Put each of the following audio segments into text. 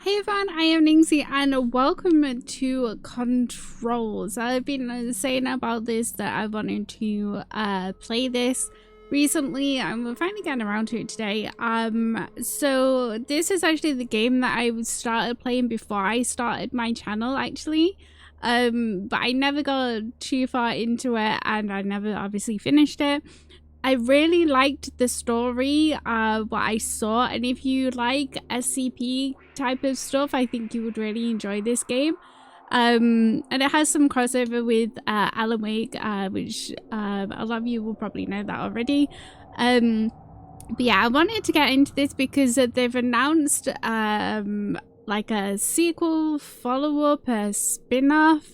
Hey everyone, I am Ningsy and welcome to Controls. I've been saying about this that I wanted to play this recently and we're finally getting around to it today. So this is actually the game that I started playing before I started my channel actually. But I never got too far into it and I never obviously finished it. I really liked the story, what I saw, and if you like SCP type of stuff, I think you would really enjoy this game. And it has some crossover with Alan Wake, which a lot of you will probably know that already. But yeah, I wanted to get into this because they've announced like a sequel, follow-up, a spin-off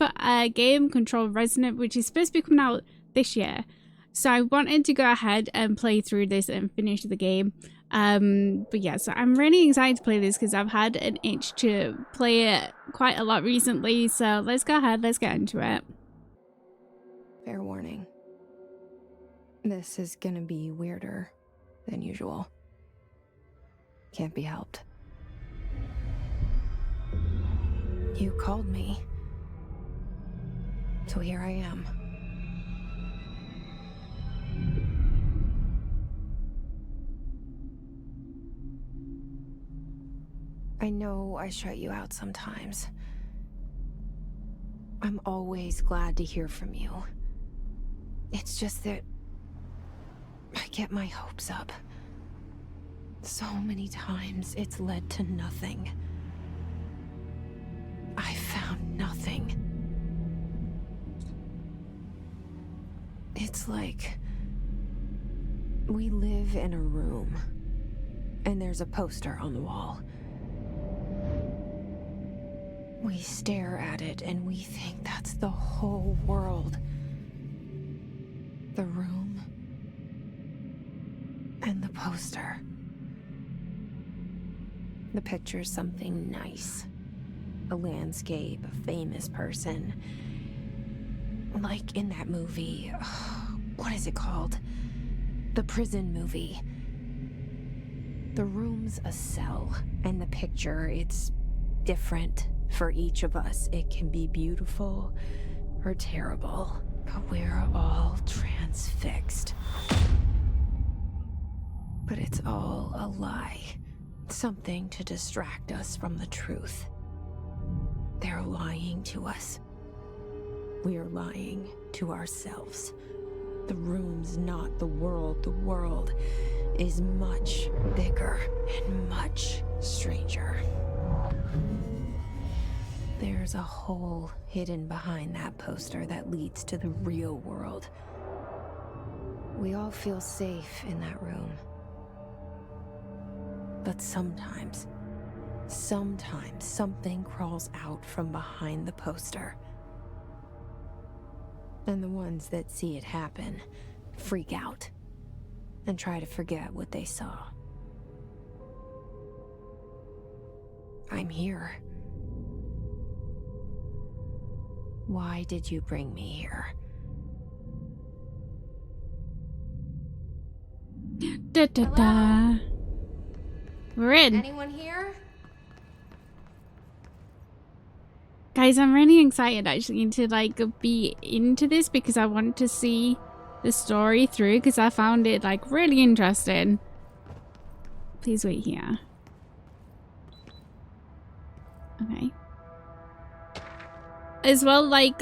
game, Control Resonant, which is supposed to be coming out this year. So I wanted to go ahead and play through this and finish the game. But yeah, so I'm really excited to play this because I've had an itch to play it quite a lot recently. So let's go ahead, let's get into it. Fair warning. This is gonna be weirder than usual. Can't be helped. You called me. So here I am. I know I shut you out sometimes. I'm always glad to hear from you. It's just that I get my hopes up. So many times it's led to nothing. I found nothing. It's like we live in a room and there's a poster on the wall. We stare at it and we think that's the whole world. The room and the poster. The picture's something nice. A landscape, a famous person. Like in that movie, what is it called? The prison movie. The room's a cell, and the picture, it's different. For each of us, it can be beautiful or terrible, but we're all transfixed. But it's all a lie. Something to distract us from the truth. They're lying to us. We're lying to ourselves. The room's not the world. The world is much bigger and much stranger. There's a hole hidden behind that poster that leads to the real world. We all feel safe in that room. But sometimes something crawls out from behind the poster. And the ones that see it happen freak out and try to forget what they saw. I'm here. Why did you bring me here? Da da da. We're in. Anyone here? Guys, I'm really excited actually to like be into this because I want to see the story through because I found it like really interesting. Please wait here. Okay. As well, like,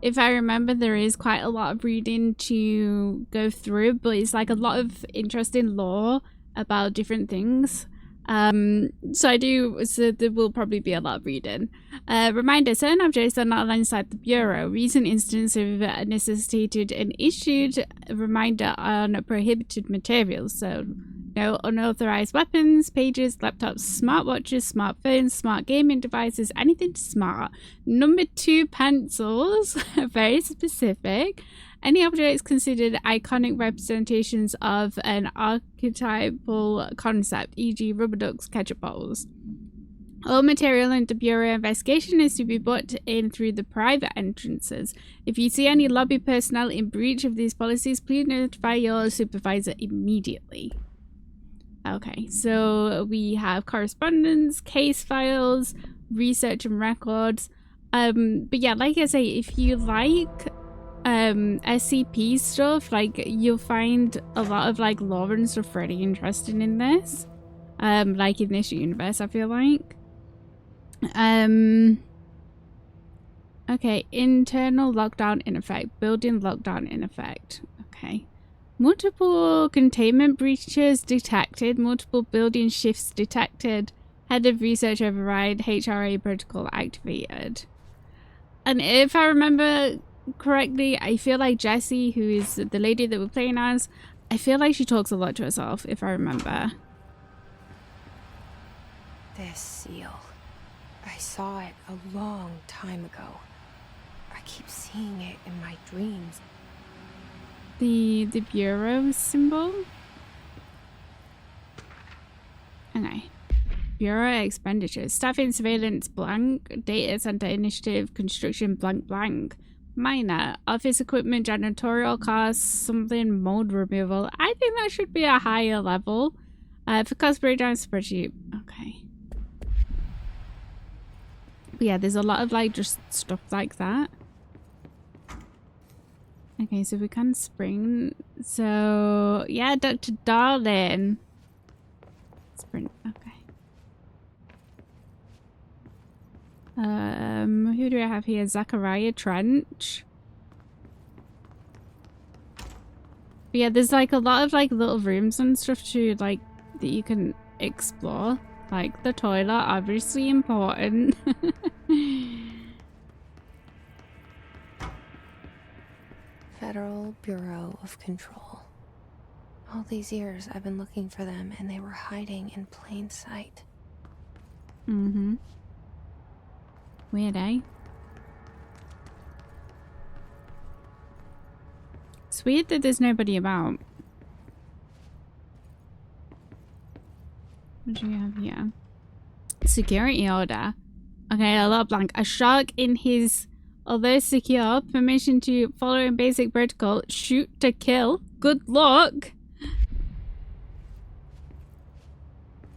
if I remember, there is quite a lot of reading to go through, but it's like a lot of interesting lore about different things. So there will probably be a lot of reading. Reminder, certain objects are not allowed inside the Bureau. Recent instances have necessitated an issued reminder on prohibited materials. So, no unauthorized weapons, pages, laptops, smartwatches, smartphones, smart gaming devices, anything smart. Number 2, pencils, very specific. Any objects considered iconic representations of an archetypal concept, e.g. rubber ducks, ketchup bottles. All material in the Bureau investigation is to be brought in through the private entrances. If you see any lobby personnel in breach of these policies, please notify your supervisor immediately. Okay, so we have correspondence, case files, research and records. But yeah, like I say, if you like SCP stuff, like you'll find a lot of like lore and stuff really interesting in this. Like in this universe, I feel like. Okay, internal lockdown in effect, building lockdown in effect. Okay. Multiple containment breaches detected, multiple building shifts detected, head of research override, HRA protocol activated. And if I remember correctly, I feel like Jessie, who is the lady that we're playing as, I feel like she talks a lot to herself, if I remember. This seal. I saw it a long time ago. I keep seeing it in my dreams. The Bureau symbol? Okay. Bureau expenditures. Staffing surveillance blank. Data center initiative construction blank blank. Minor. Office equipment janitorial costs something mold removal. I think that should be a higher level. For cost breakdown spreadsheet. Okay. But yeah, there's a lot of like just stuff like that. Okay, so we can spring. So yeah, Dr. Darling. Sprint. Okay. Who do I have here? Zachariah Trench. But yeah, there's like a lot of like little rooms and stuff too, like that you can explore. Like the toilet, obviously important. Federal Bureau of Control. All these years I've been looking for them and they were hiding in plain sight. Mm-hmm. Weird, eh? It's weird that there's nobody about. What do you have here? Security order. Okay, a lot blank. A shark in his, although secure, permission to follow in basic protocol, shoot to kill. Good luck.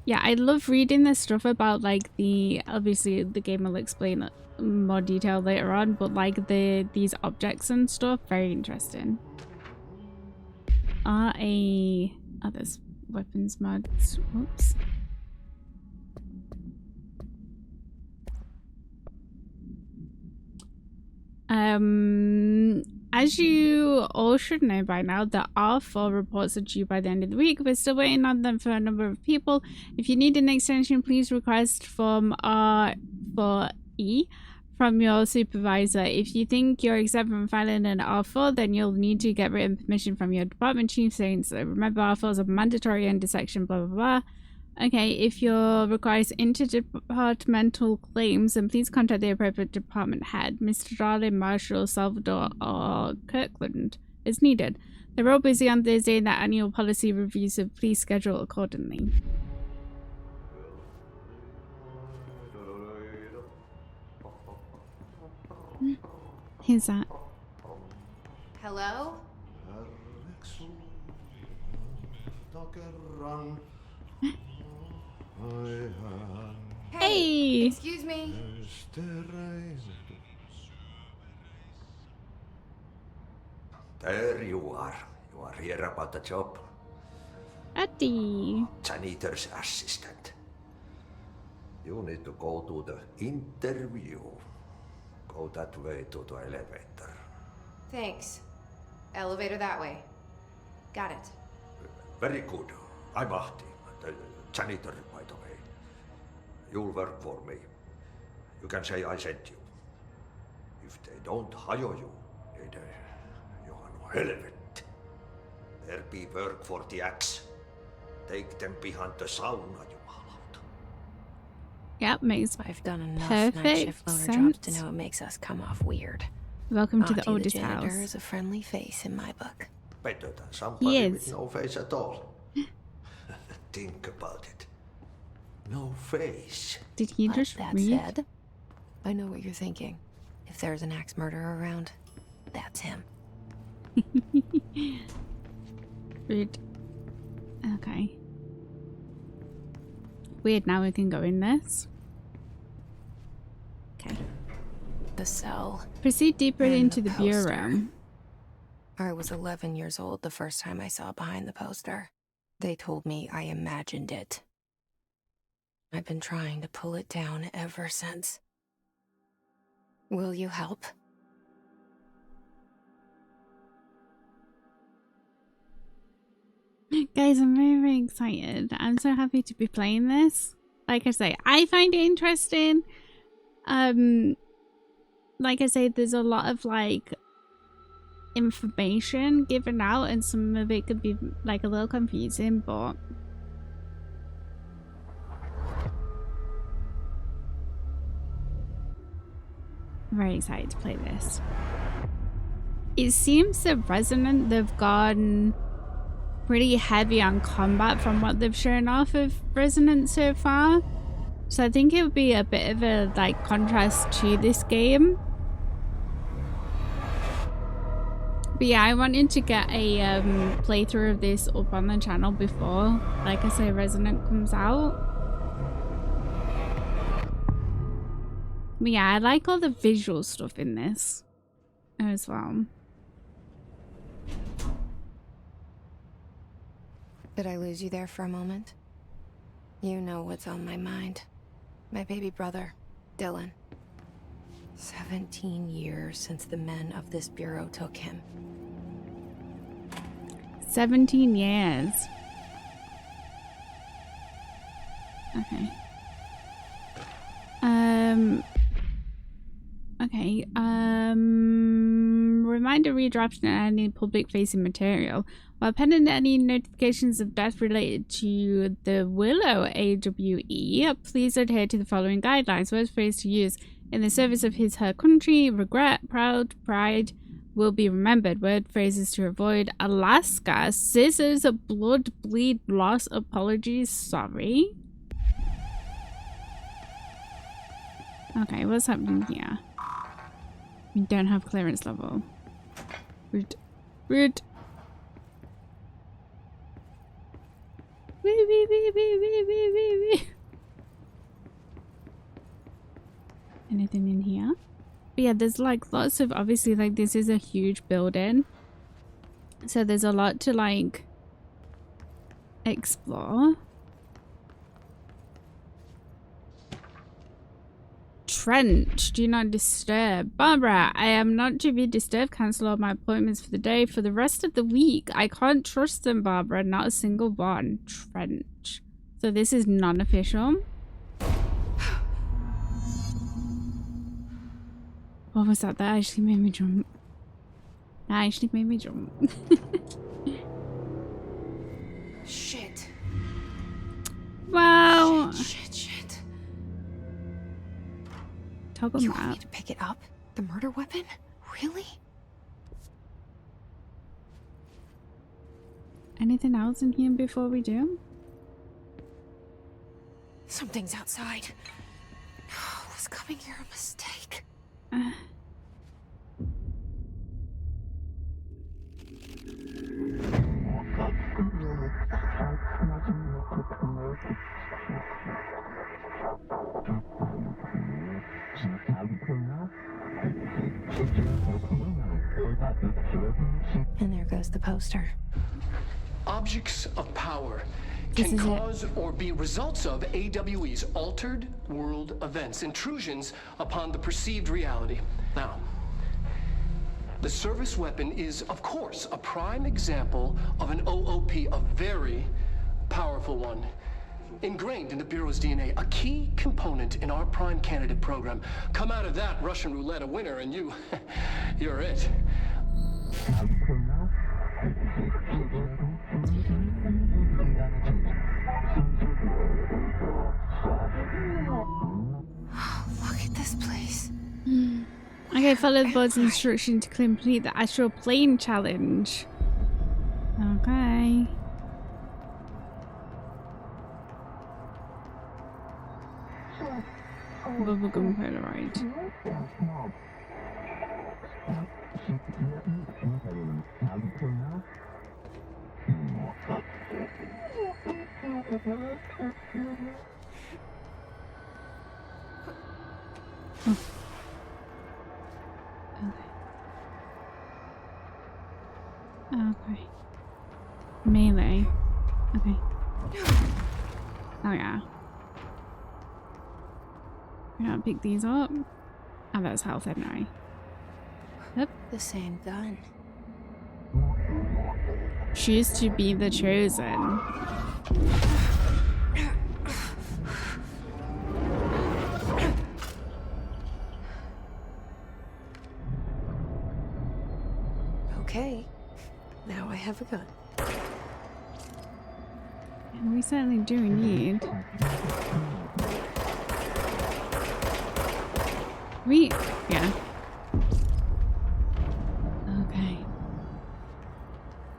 Yeah, I love reading this stuff about like the, obviously the game will explain it in more detail later on, but like these objects and stuff, very interesting. Oh, there's weapons mods. Whoops. As you all should know by now, the R4 reports are due by the end of the week. We're still waiting on them for a number of people. If you need an extension, please request from R4E from your supervisor. If you think you're exempt from filing an R4, then you'll need to get written permission from your department chief saying so. Remember, R4s are mandatory under section blah blah blah. Okay, if you requires interdepartmental claims, then please contact the appropriate department head, Mr. Darling, Marshall, Salvador, or Kirkland, is needed. They're all busy on Thursday in their annual policy review, so please schedule accordingly. Who's that? Hello? Hey! Excuse me. There you are. You are here about the job. Eddie. Janitor's assistant. You need to go to the interview. Go that way to the elevator. Thanks. Elevator that way. Got it. Very good. I'm Ahti, the janitor, by the way. You'll work for me. You can say I sent you. If they don't hire you, then you are no helvet. There be work for the axe. Take them behind the sauna, jumalauta. Yep, makes I've done enough perfect night shift loader sense. jobs to know it makes us come off weird. Welcome to Ahti the oldest janitor house. is a friendly face in my book. Better than somebody is. with no face at all. Think about it. No face. Did he But just that read? said, I know what you're thinking. If there's an axe murderer around, that's him. Read. Okay. weird. Now we can go in this. Okay. The cell. Proceed deeper And into the the bureau. poster. I was 11 years old the first time I saw behind the poster. They told me I imagined it. I've been trying to pull it down ever since. Will you help? Guys, I'm very, very excited. I'm so happy to be playing this. Like I say, I find it interesting. Like I say, there's a lot of like information given out, and some of it could be like a little confusing, but I'm very excited to play this. It seems that Resonant, they've gone pretty heavy on combat from what they've shown off of Resonant so far. So I think it would be a bit of a like contrast to this game. But yeah, I wanted to get a playthrough of this up on the channel before, like I say, Resonant comes out. But yeah, I like all the visual stuff in this as well. Did I lose you there for a moment? You know what's on my mind. My baby brother, Dylan. 17 years since the men of this bureau took him. 17 years. Okay. Okay. Reminder redraft any public facing material. While pending any notifications of death related to the Willow AWE, please adhere to the following guidelines. Words phrase to use in the service of her country: regret, proud, pride will be remembered. Word phrases to avoid: Alaska, scissors, blood, bleed, loss, apologies, sorry. Okay, what's happening here? We don't have clearance level. Rude. Rude. Anything in here? But yeah, there's like lots of, obviously, like this is a huge building, so there's a lot to like explore. Trench, do not disturb. Barbara, I am not to be disturbed. Cancel all my appointments for the day. For the rest of the week, I can't trust them, Barbara. Not a single one. Trench. So this is non-official. What was that? That actually made me jump. That actually made me jump. Shit. Wow. Shit. Toggle You map. want me to pick it up? The murder weapon? Really? Anything else in here before we do? Something's outside. Was coming here a mistake? And there goes the poster. Objects of power This can is it. cause or be results of AWE's altered world events, intrusions upon the perceived reality. Now, the service weapon is, of course, a prime example of an OOP, a very powerful one. Ingrained in the Bureau's DNA, a key component in our prime candidate program. Come out of that Russian roulette a winner and you're it. Look at this place. Okay, follow the board's instruction to complete the astral plane challenge. Okay. Bubblegum Polaroid. Oh. Okay. Melee. Okay. Oh yeah. We're gonna pick these up. Oh, that's health anyway. Yep. The same gun. Choose to be the chosen. Okay. Now I have a gun. And we certainly do need. Yeah. Okay.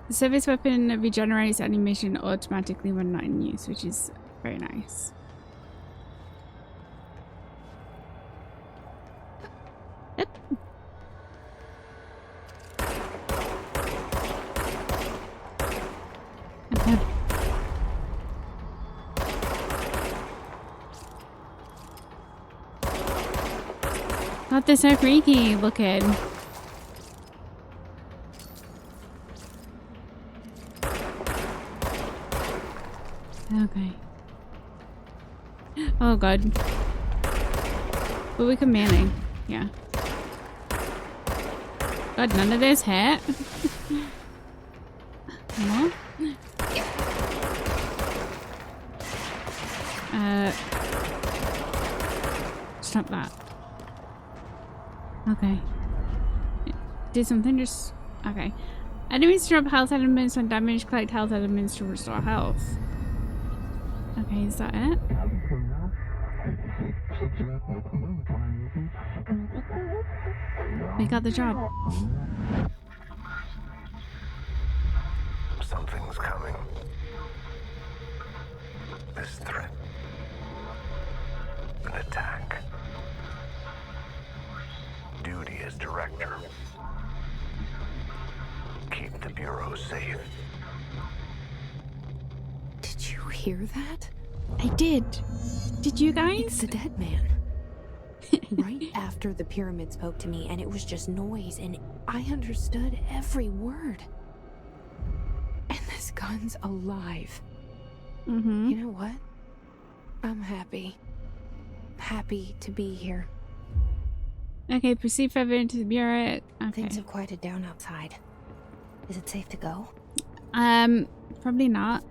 The service weapon regenerates animation automatically when not in use, which is very nice. Yep. Okay. God, they're so freaky looking. Okay. Oh god. But we can melee. Yeah. God, none of this hit. What? Stop that. Okay. Did something just... Okay. Enemies drop health elements when damaged, collect health elements to restore health. Okay, is that it? We got the job. Something's coming. This threat. An attack. Duty as director. Keep the Bureau safe. Did you hear that? I did. Did you guys? It's the dead man. Right after the pyramid spoke to me, and it was just noise, and I understood every word. And this gun's alive. Mm-hmm. You know what? I'm happy. Happy to be here. Okay, proceed further into the bureau. Okay. Things have quieted down outside. Is it safe to go? Probably not.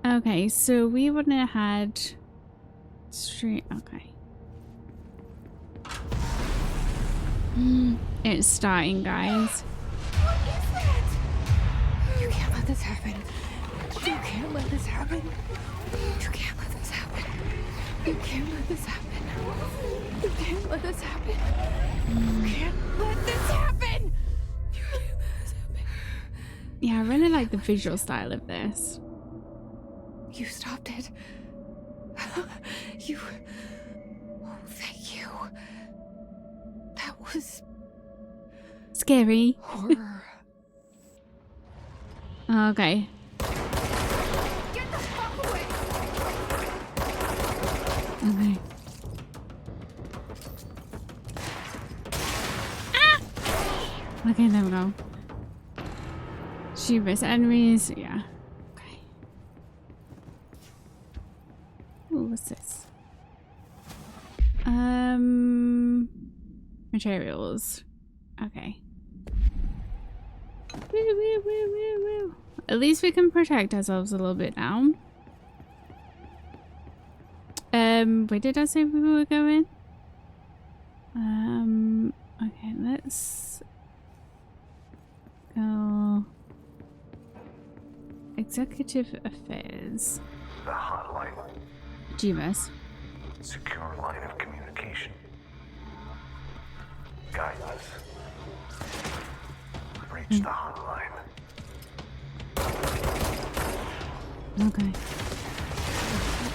Okay, so we wouldn't have had straight. Okay. It's starting, guys. What is that? You can't let this happen. You can't let this happen. You can't let this happen. You can't let this happen. You can't let this happen. You can't let this happen. You can't let this happen. Yeah, I really like the visual style of this. You stopped it. You... Oh, thank you. That was... Scary. horror. Okay. Get the fuck away! Okay. Ah! Okay, there we go. Shoot versus enemies. Yeah. Okay. Ooh, what's this? Materials. Okay. Woo, woo, woo, woo, woo. At least we can protect ourselves a little bit now. Where did I say we were going? Okay, let's go. Executive Affairs. The hotline. GMS. Secure line of communication. Guidance. Reach the hotline. Okay.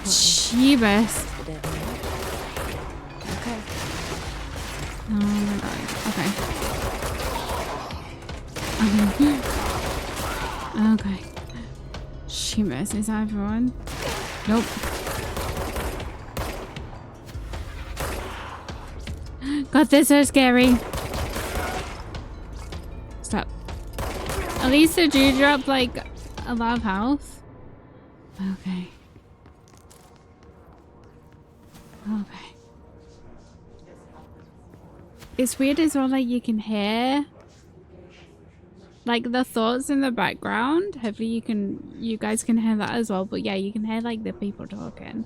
Jeebus. Okay. Oh my god. Okay. Okay. Jeebus. Is that everyone? Nope. God, they're so scary. Stop. At least they do drop like a lot of health. Okay. Okay. It's weird as well, like you can hear like the thoughts in the background. Hopefully you guys can hear that as well. But yeah, you can hear like the people talking.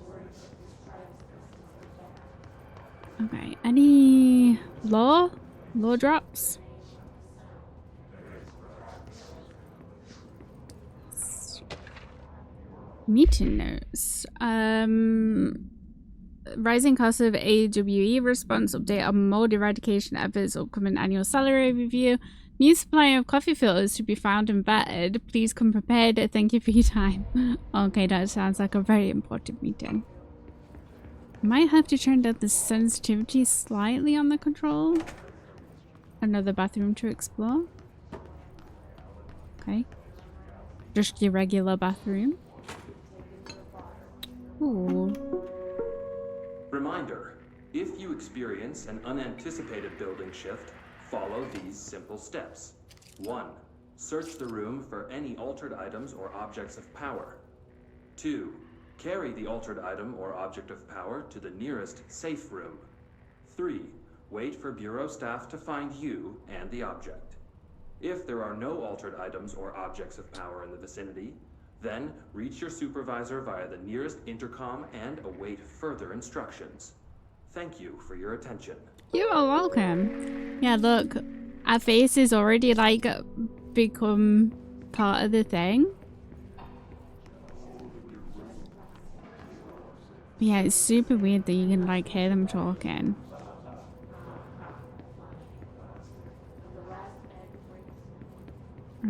Okay, any lore drops? Meeting notes. Rising cost of AWE response update on mold eradication efforts, upcoming annual salary review. New supply of coffee filters to be found and vetted. Please come prepared. Thank you for your time. Okay, that sounds like a very important meeting. Might have to turn down the sensitivity slightly on the control. Another bathroom to explore. Okay. Just your regular bathroom. Ooh. Reminder, if you experience an unanticipated building shift, follow these simple steps. 1. Search the room for any altered items or objects of power. 2. Carry the altered item or object of power to the nearest safe room. 3. Wait for Bureau staff to find you and the object. If there are no altered items or objects of power in the vicinity, then reach your supervisor via the nearest intercom and await further instructions. Thank you for your attention. You are welcome. Yeah, look, our face is already like become part of the thing. But yeah, it's super weird that you can like hear them talking.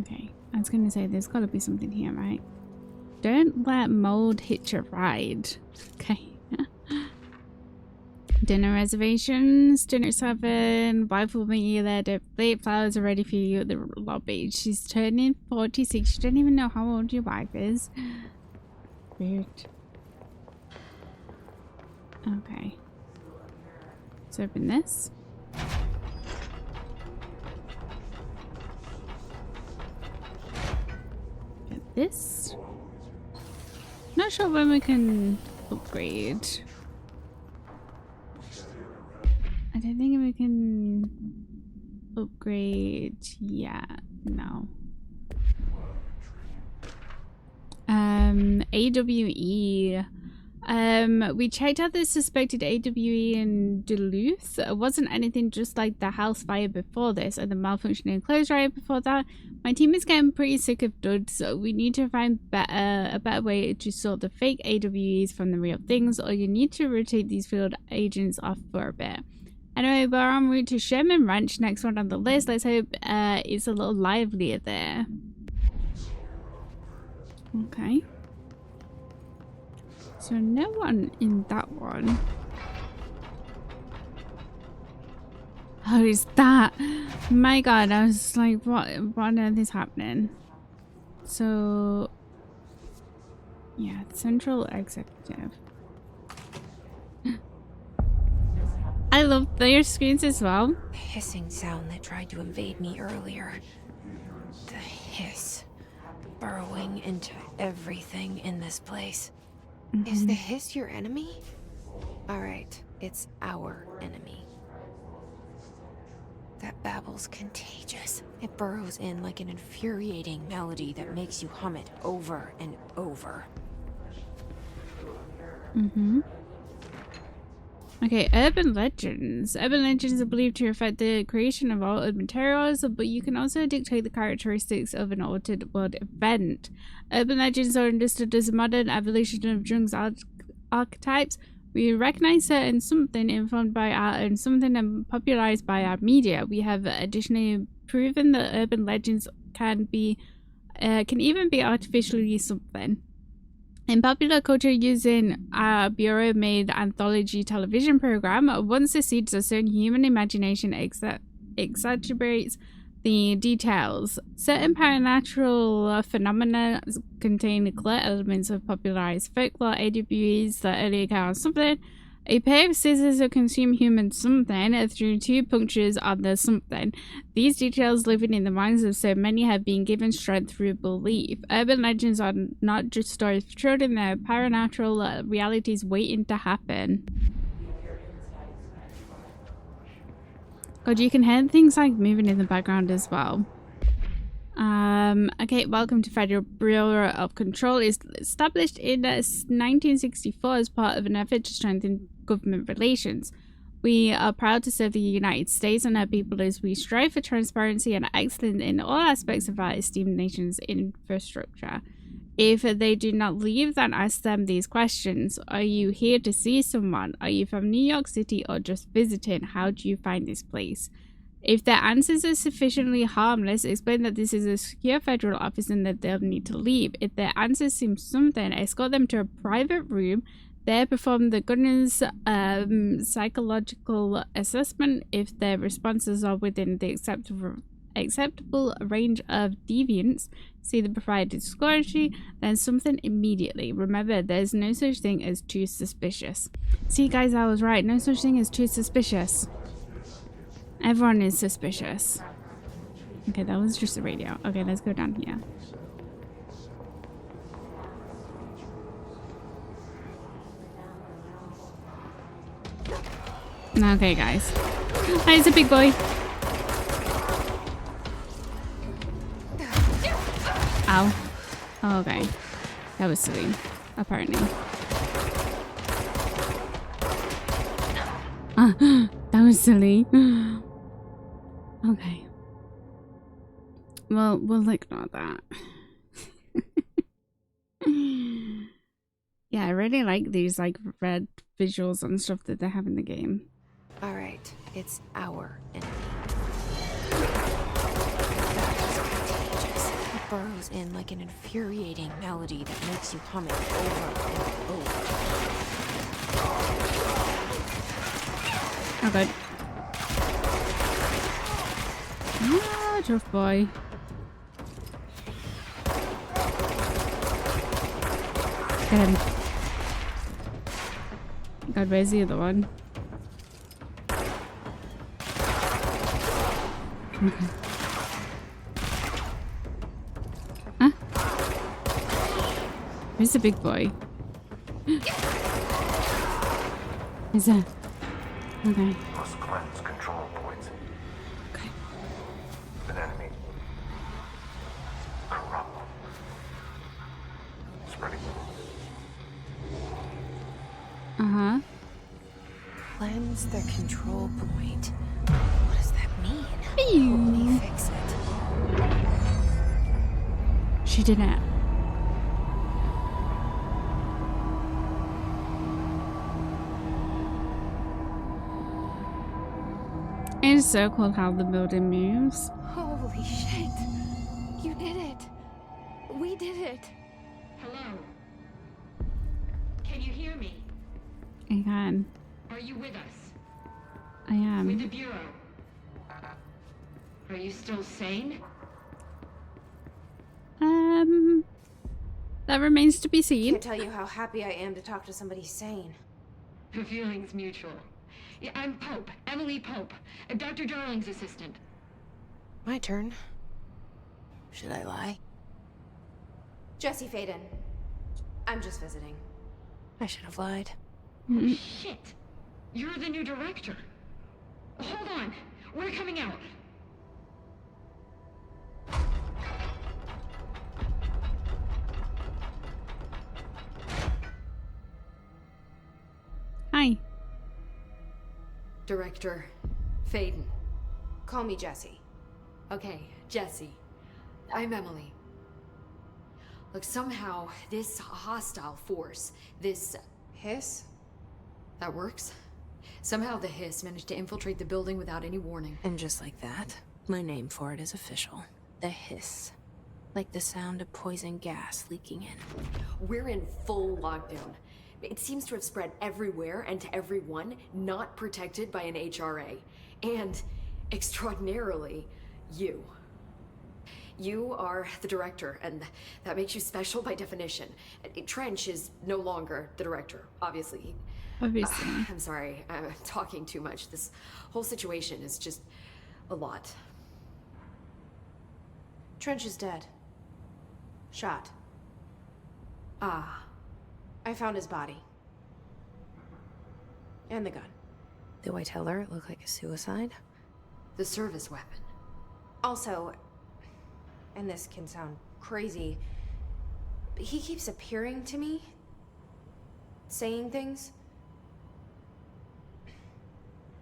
Okay, I was gonna say there's gotta be something here, right? Don't let mold hit your ride. Okay. Dinner reservations, dinner 7, wife will meet you there, the plate flowers are ready for you at the lobby. She's turning 46, she don't even know how old your wife is. Weird. Okay. Let's open this. Get this. Not sure when we can upgrade. I don't think we can upgrade yet. No. AWE. We checked out the suspected AWE in Duluth. It wasn't anything just like the house fire before this or the malfunctioning clothes dryer before that. My team is getting pretty sick of duds, so we need to find a better way to sort the fake AWEs from the real things, or you need to rotate these field agents off for a bit. Anyway, we're en route to Sherman Ranch, next one on the list. Let's hope it's a little livelier there. Okay. So no one in that one. Oh, is that? My God, I was like, what on earth is happening? So, yeah, Central Executive. I love their screens as well. The hissing sound that tried to invade me earlier. The hiss. Burrowing into everything in this place. Is the hiss your enemy? Alright, it's our enemy. That babble's contagious. It burrows in like an infuriating melody that makes you hum it over and over. Okay, urban legends. Urban legends are believed to affect the creation of altered materials, but you can also dictate the characteristics of an altered world event. Urban legends are understood as a modern evolution of Jung's archetypes. We recognize certain something informed by art and something popularized by our media. We have additionally proven that urban legends can even be artificially something. In popular culture, using our Bureau-made anthology television program, once the seeds of certain human imagination exaggerates the details. Certain paranormal phenomena contain clear elements of popularized folklore, AWEs, the early account of something, A pair of scissors will consume human something through 2 punctures of the something. These details living in the minds of so many have been given strength through belief. Urban legends are not just stories for children, they're paranatural realities waiting to happen. God, you can hear things like moving in the background as well. Okay, welcome to Federal Bureau of Control. It's established in 1964 as part of an effort to strengthen government relations. We are proud to serve the United States and our people as we strive for transparency and excellence in all aspects of our esteemed nation's infrastructure. If they do not leave, then ask them these questions. Are you here to see someone? Are you from New York City or just visiting? How do you find this place? If their answers are sufficiently harmless, explain that this is a secure federal office and that they'll need to leave. If their answers seem something, escort them to a private room. There, perform the gunner's psychological assessment. If their responses are within the acceptable range of deviance, see the provided score sheet, then something immediately. Remember, there's no such thing as too suspicious. See, guys, I was right. No such thing as too suspicious. Everyone is suspicious. Okay, that was just the radio. Okay, let's go down here. Okay, guys. Hi, it's a big boy. Ow. Oh, okay. That was silly, apparently. That was silly. Okay. Well, we'll ignore that. Yeah, I really like these like red visuals and stuff that they have in the game. All right, it's our enemy. It burrows in like an infuriating melody that makes you hum it over and over. Oh, good. Ah, tough boy. Get him. God, where's the other one? Okay. Huh? Where's the big boy? Is that? Okay. Must cleanse control points. Okay. An enemy. Corrupt. Spreading. Uh-huh. Cleanse the control point. What does that mean? Help me fix it. She didn't. It's so cool how the building moves. Holy shit. You did it. We did it. Hello? Can you hear me? I can. Are you with us? I am. With the Bureau? Are you still sane? That remains to be seen. Can't tell you how happy I am to talk to somebody sane. The feeling's mutual. Yeah, I'm Pope, Emily Pope, Dr. Darling's assistant. My turn. Should I lie? Jesse Faden. I'm just visiting. I should have lied. Oh, shit! You're the new director. Hold on, we're coming out. Hi. Director Faden. Call me Jesse. Okay, Jesse. I'm Emily. Look, somehow this hostile force, this Hiss? that works. Somehow the Hiss managed to infiltrate the building without any warning. And just like that, my name for it is official. The Hiss. Like the sound of poison gas leaking in. We're in full lockdown. It seems to have spread everywhere and to everyone not protected by an HRA. And, extraordinarily, you. You are the director, and that makes you special by definition. Trench is no longer the director, obviously. Obviously. I'm sorry, I'm talking too much. This whole situation is just a lot. Trench is dead. Shot. Ah, I found his body. And the gun. do I tell her it looked like a suicide? The service weapon. Also, and this can sound crazy, but he keeps appearing to me. Saying things.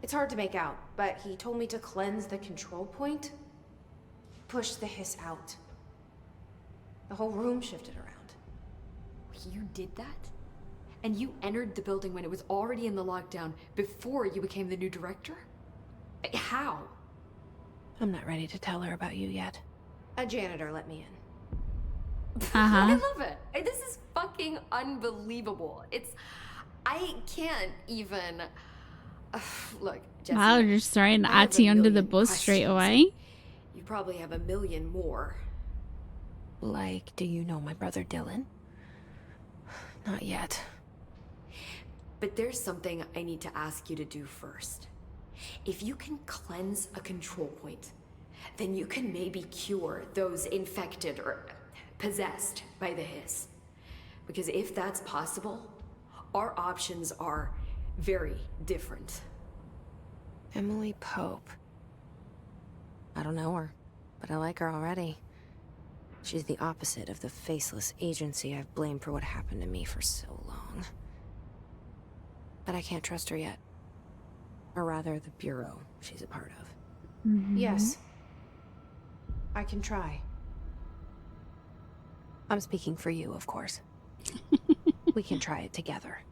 It's hard to make out, but he told me to cleanse the control point. Push the hiss out. The whole room shifted around. You did that? And you entered the building when it was already in the lockdown before you became the new director? How? I'm not ready to tell her about you yet. A janitor let me in. I love it. This is fucking unbelievable. I can't even... Look, Jesse. Wow, just throwing I have Atty a under the million bus straight questions. away. You probably have a million more. Like, do you know my brother Dylan? Not yet. But there's something I need to ask you to do first. If you can cleanse a control point, then you can maybe cure those infected or possessed by the hiss. Because if that's possible, our options are very different. Emily Pope. I don't know her, but I like her already. She's the opposite of the faceless agency I've blamed for what happened to me for so long. But I can't trust her yet. Or rather, the bureau she's a part of. Yes. I can try. I'm speaking for you, of course. We can try it together.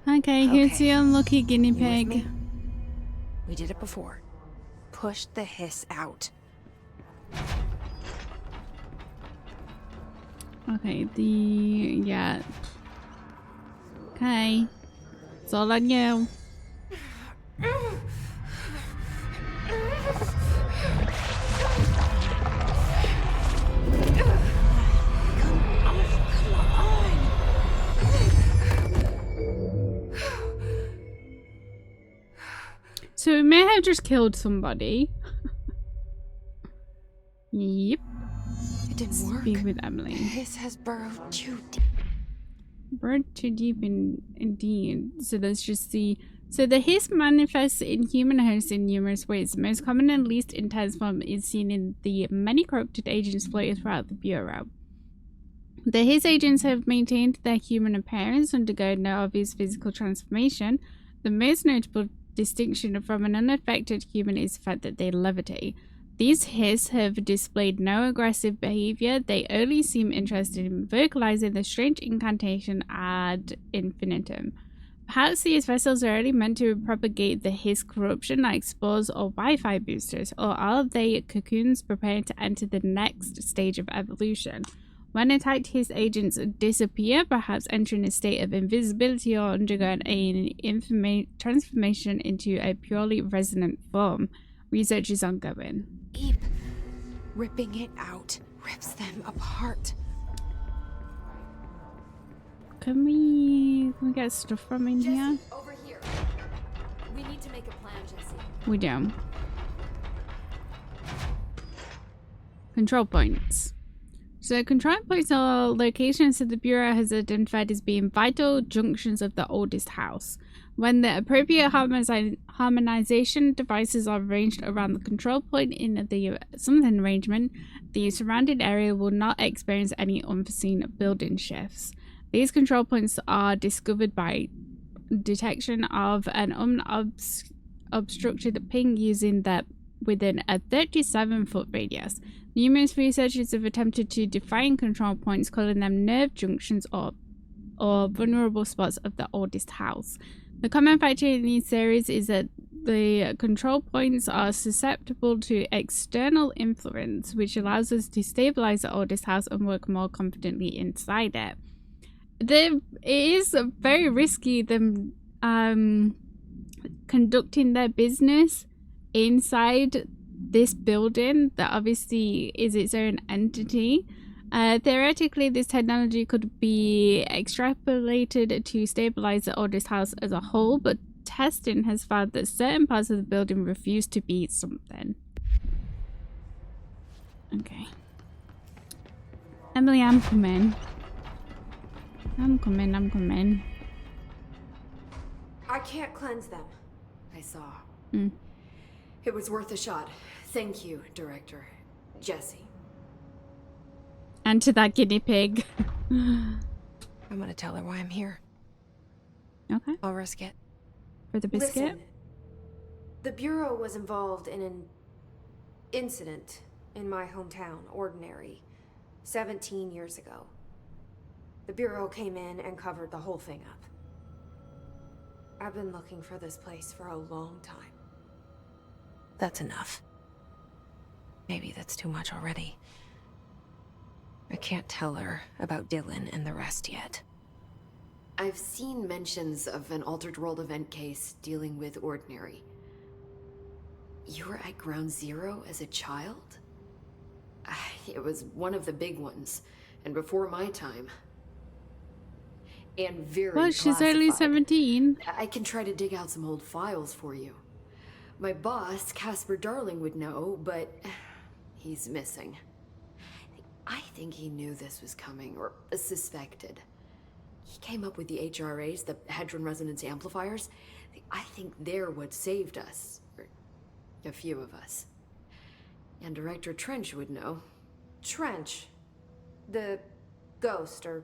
Okay, here's Okay. the unlucky guinea You with pig. me? We did it before. Push the hiss out. Okay, yeah. Okay. It's all on you. So it may have just killed somebody. Yep. It didn't work. Speak with Emily. Hiss has burrowed too deep. Burrowed too deep indeed. So let's just see. So the hiss manifests in human hosts in numerous ways. The most common and least intense form is seen in the many corrupted agents floated throughout the Bureau. The hiss agents have maintained their human appearance, undergoing no obvious physical transformation. The most notable distinction from an unaffected human is the fact that they levitate. These hiss have displayed no aggressive behavior. They only seem interested in vocalizing the strange incantation ad infinitum. Perhaps these vessels are only meant to propagate the hiss corruption like spores or Wi-Fi boosters, or are they cocoons preparing to enter the next stage of evolution? When attacked, hiss agents disappear, perhaps entering a state of invisibility or undergoing an transformation into a purely resonant form. Research is ongoing. Eep. Ripping it out rips them apart. Can we get stuff from in Jesse, here? over here. We need to make a plan, Jesse. We do. Control points. So control points are locations that the Bureau has identified as being vital junctions of the oldest house. When the appropriate harmonization devices are arranged around the control point in the something arrangement, the surrounding area will not experience any unforeseen building shifts. These control points are discovered by detection of an unobstructed ping using that within a 37-foot radius. Numerous researchers have attempted to define control points, calling them nerve junctions or vulnerable spots of the oldest house. The common factor in these theories is that the control points are susceptible to external influence, which allows us to stabilize the oldest house and work more confidently inside it. It is very risky them conducting their business inside this building that obviously is its own entity. Theoretically, this technology could be extrapolated to stabilize the oldest house as a whole, but testing has found that certain parts of the building refuse to be something. Okay. Emily, I'm coming. I'm coming. I can't cleanse them. I saw. Mm. It was worth a shot. Thank you, Director. Jesse. And to that guinea pig. I'm gonna tell her why I'm here. Okay. I'll risk it. For the biscuit? Listen, the Bureau was involved in an incident in my hometown, Ordinary, 17 years ago. The Bureau came in and covered the whole thing up. I've been looking for this place for a long time. That's enough. Maybe that's too much already. I can't tell her about Dylan and the rest yet. I've seen mentions of an Altered World event case dealing with Ordinary. You were at Ground Zero as a child? It was one of the big ones, and before my time. And very Well, she's only classified. 17. I can try to dig out some old files for you. My boss, Casper Darling, would know, but he's missing. I think he knew this was coming, or suspected. He came up with the HRAs, the Hadron Resonance Amplifiers. I think they're what saved us. Or a few of us. And Director Trench would know. Trench? The ghost, or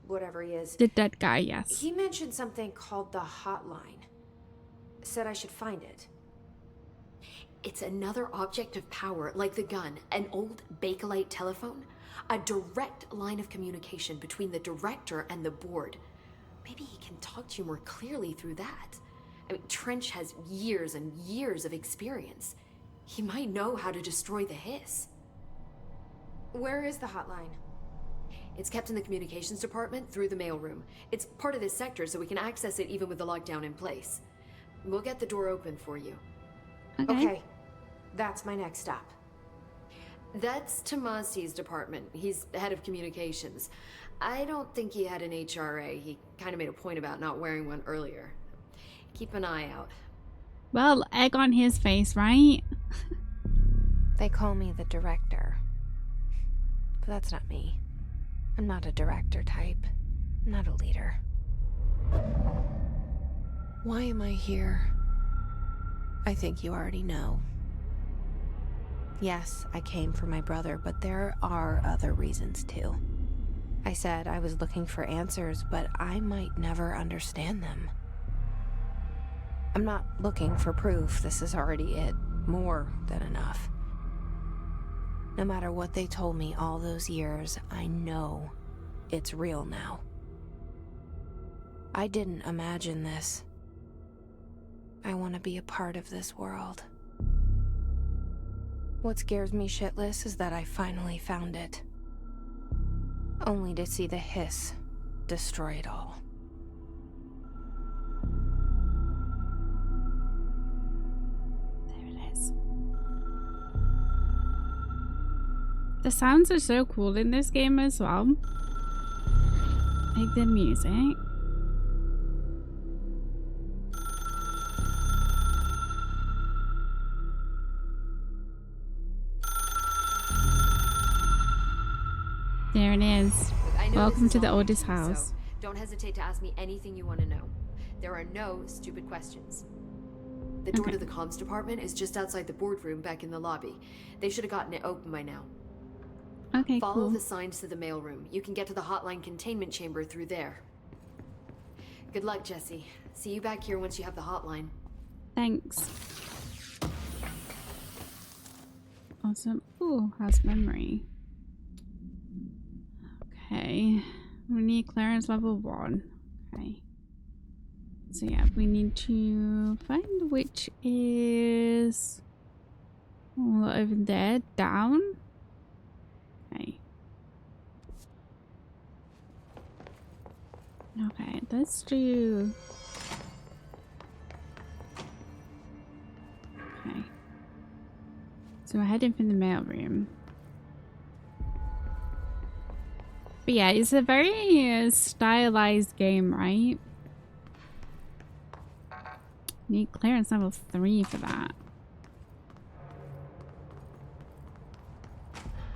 whatever he is. The dead guy, yes. He mentioned something called the Hotline. Said I should find it. It's another object of power, like the gun, an old Bakelite telephone. A direct line of communication between the director and the board. Maybe he can talk to you more clearly through that. I mean, Trench has years and years of experience. He might know how to destroy the hiss. Where is the hotline? It's kept in the communications department through the mailroom. It's part of this sector, so we can access it even with the lockdown in place. We'll get the door open for you. Okay. That's my next stop. That's Tomasi's department. He's head of communications. I don't think he had an HRA. He kind of made a point about not wearing one earlier. Keep an eye out. Well, egg on his face, right? They call me the director. But that's not me. I'm not a director type. I'm not a leader. Why am I here? I think you already know. Yes, I came for my brother, but there are other reasons too. I said I was looking for answers, but I might never understand them. I'm not looking for proof. This is already it. More than enough. No matter what they told me all those years, I know it's real now. I didn't imagine this. I want to be a part of this world. What scares me shitless is that I finally found it. Only to see the hiss destroy it all. There it is. The sounds are so cool in this game as well. Like the music. There it is. I know Welcome this to is the all oldest new to you, house. so don't hesitate to ask me anything you want to know. There are no stupid questions. The door Okay. to the comms department is just outside the boardroom back in the lobby. They should have gotten it open by now. Okay, Follow cool. the signs to the mailroom. You can get to the hotline containment chamber through there. Good luck, Jesse. See you back here once you have the hotline. Thanks. Awesome. Ooh, house memory. Okay. We need clearance level 1. Okay. So yeah, we need to find which is over there, down. Okay. Okay, let's do. Okay. So we're heading for the mailroom. But yeah, it's a very stylized game, right? Need clearance level 3 for that.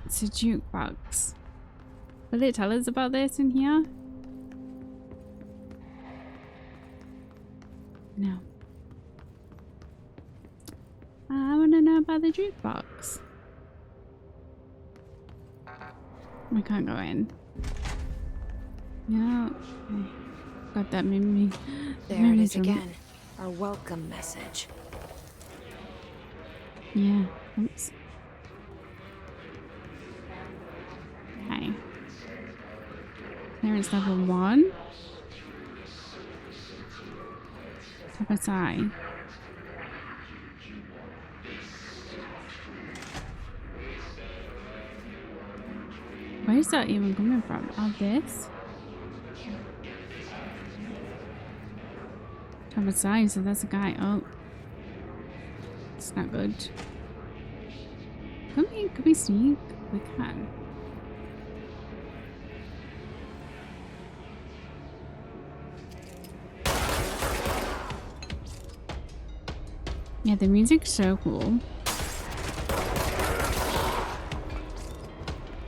It's a jukebox. Will it tell us about this in here? No. I want to know about the jukebox. We can't go in. No. Okay. Got that memory. There it is again. Our welcome message. Yeah. Oops. Okay. Clearance level 1. Top aside. Where is that even coming from? Oh, this? Top aside, so that's a guy. Oh. It's not good. Can we sneak? We can. Yeah, the music's so cool.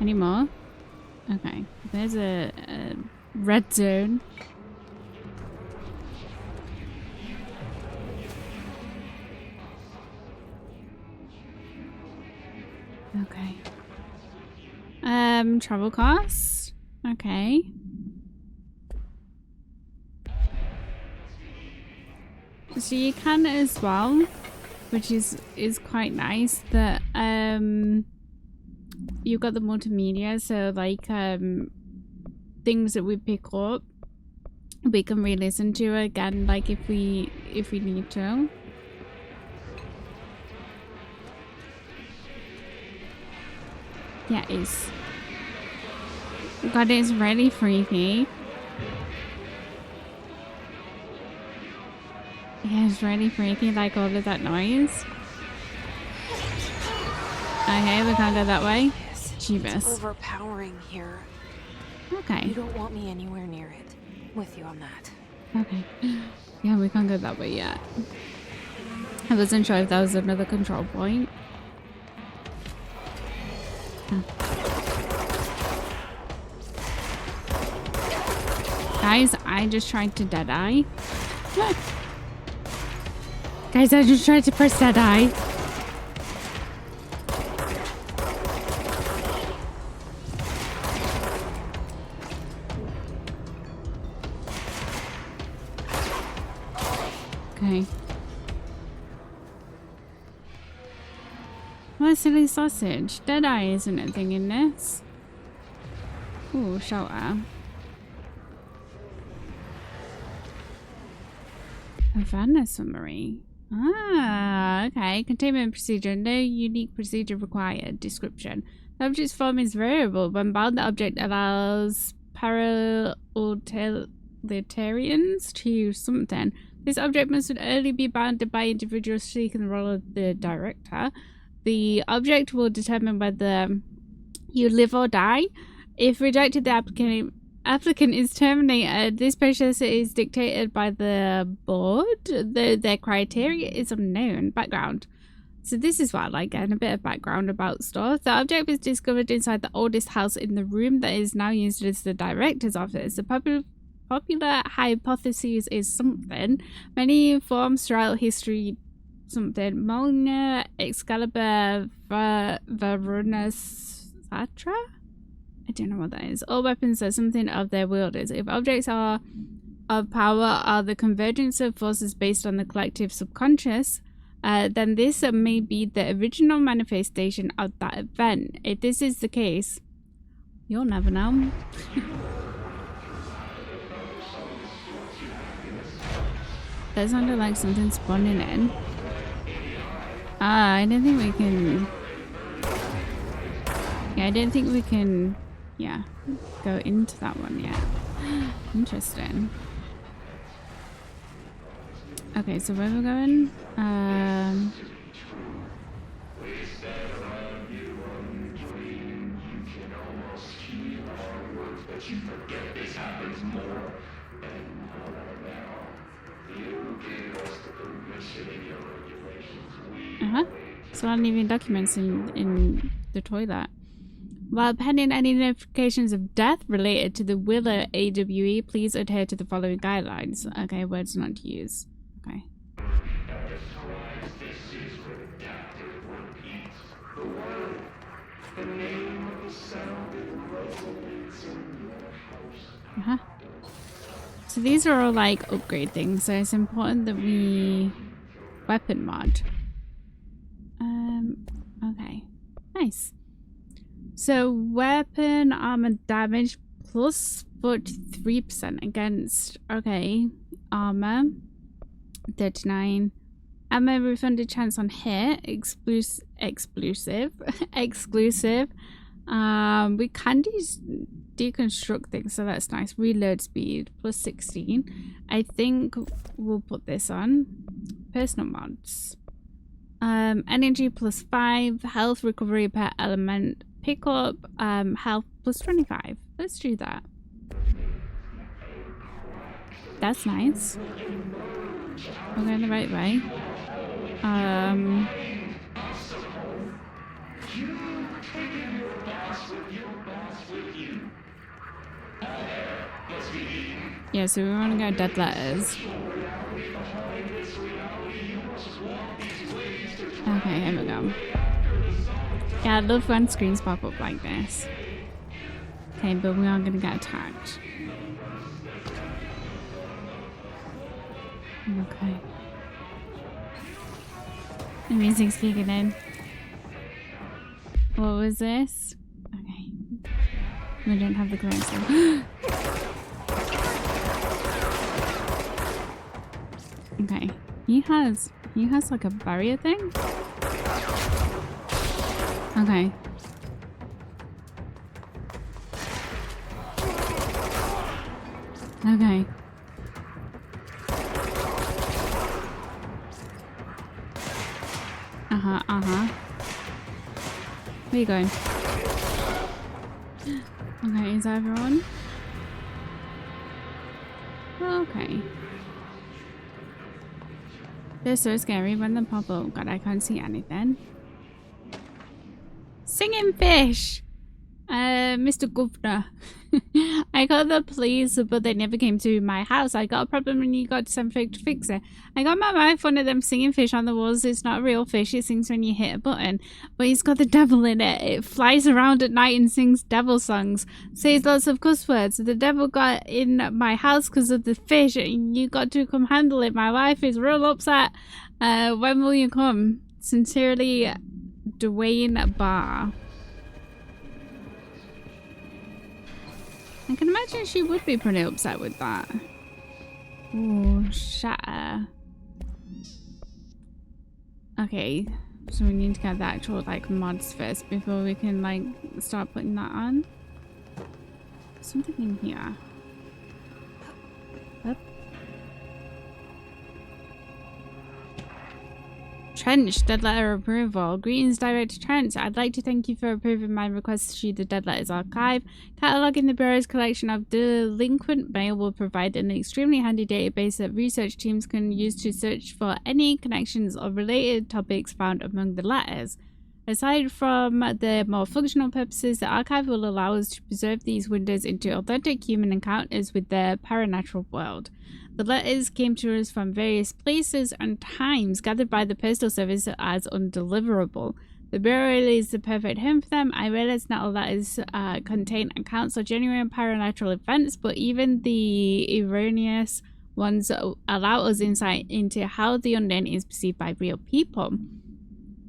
Any more? Okay, there's a red zone. Okay. Travel costs? Okay. So you can as well, which is quite nice that you've got the multimedia, so like things that we pick up we can re-listen to again, like if we need to. Yeah, it's God, it's really freaky. Yeah, it's really freaky, like all of that noise. Okay, we can't go that way. Yes, Jeebus. it's overpowering here. Okay. You don't want me anywhere near it. With you on that. Okay. Yeah, we can't go that way yet. I wasn't sure if that was another control point. Huh. Guys, I just tried to deadeye. Guys, I just tried to press deadeye. Okay. What a silly sausage. Deadeye isn't a thing in this. Ooh, shelter. Havana summary. Ah, okay. Containment procedure. No unique procedure required. Description. The object's form is variable. When bound, the object allows parallelitarians to use something. This object must only be bounded by individuals seeking the role of the director. The object will determine whether you live or die. If rejected, the applicant is terminated. This process is dictated by the board. Their criteria is unknown. Background. So this is what I like, getting a bit of background about stuff. The object was discovered inside the oldest house in the room that is now used as the director's office. The popular hypothesis is something. Many forms throughout history. Something. Mjolnir, Excalibur, Varunasatra? I don't know what that is. All weapons are something of their wielders. If objects are of power are the convergence of forces based on the collective subconscious, then this may be the original manifestation of that event. If this is the case, you'll never know. That sounded like something spawning in. I don't think we can... Yeah, I don't think we can... Yeah, go into that one yet. Interesting. Okay, so where we're going? So not leaving documents in the toilet. While pending any notifications of death related to the Willer AWE, please adhere to the following guidelines. Okay, words not to use. Okay. So these are all like upgrade things, so it's important that we weapon mod. Okay. Nice. So weapon armor damage plus 43% against, okay, armor 39, ammo refunded chance on hit, exclusive. We can deconstruct things, so that's nice. Reload speed plus 16. I think we'll put this on. Personal mods. Energy plus 5, health recovery per element. Pick up health plus 25. Let's do that. That's nice. We're going the right way. Yeah, so we want to go dead letters. Okay, here we go. Yeah, I love when screens pop up like this. Okay, but we are going to get attacked. Okay. The music's kicking in. What was this? Okay. We don't have the clearance. Okay. He has like a barrier thing? Okay. Okay. Where are you going? Okay, is that everyone? Okay. They're so scary when they pop up. God, I can't see anything. Singing fish! Mr. Governor. I got the police, but they never came to my house. I got a problem and you got something to fix it. I got my wife one of them singing fish on the walls. It's not a real fish. It sings when you hit a button. But it's got the devil in it. It flies around at night and sings devil songs. Says lots of cuss words. The devil got in my house because of the fish. And you got to come handle it. My wife is real upset. When will you come? Sincerely, Dwayne Barr. I can imagine she would be pretty upset with that. Ooh, shatter. Okay, so we need to get the actual like mods first before we can like start putting that on. Something in here. Up. Trench, dead letter approval. Greetings, Director Trench. I'd like to thank you for approving my request to see the Dead Letters archive. Cataloging the Bureau's collection of delinquent mail will provide an extremely handy database that research teams can use to search for any connections or related topics found among the letters. Aside from the more functional purposes, the archive will allow us to preserve these windows into authentic human encounters with the paranatural world. The letters came to us from various places and times, gathered by the Postal Service as undeliverable. The Bureau is the perfect home for them. I realize not all letters contain accounts of genuine paranatural events, but even the erroneous ones allow us insight into how the unknown is perceived by real people.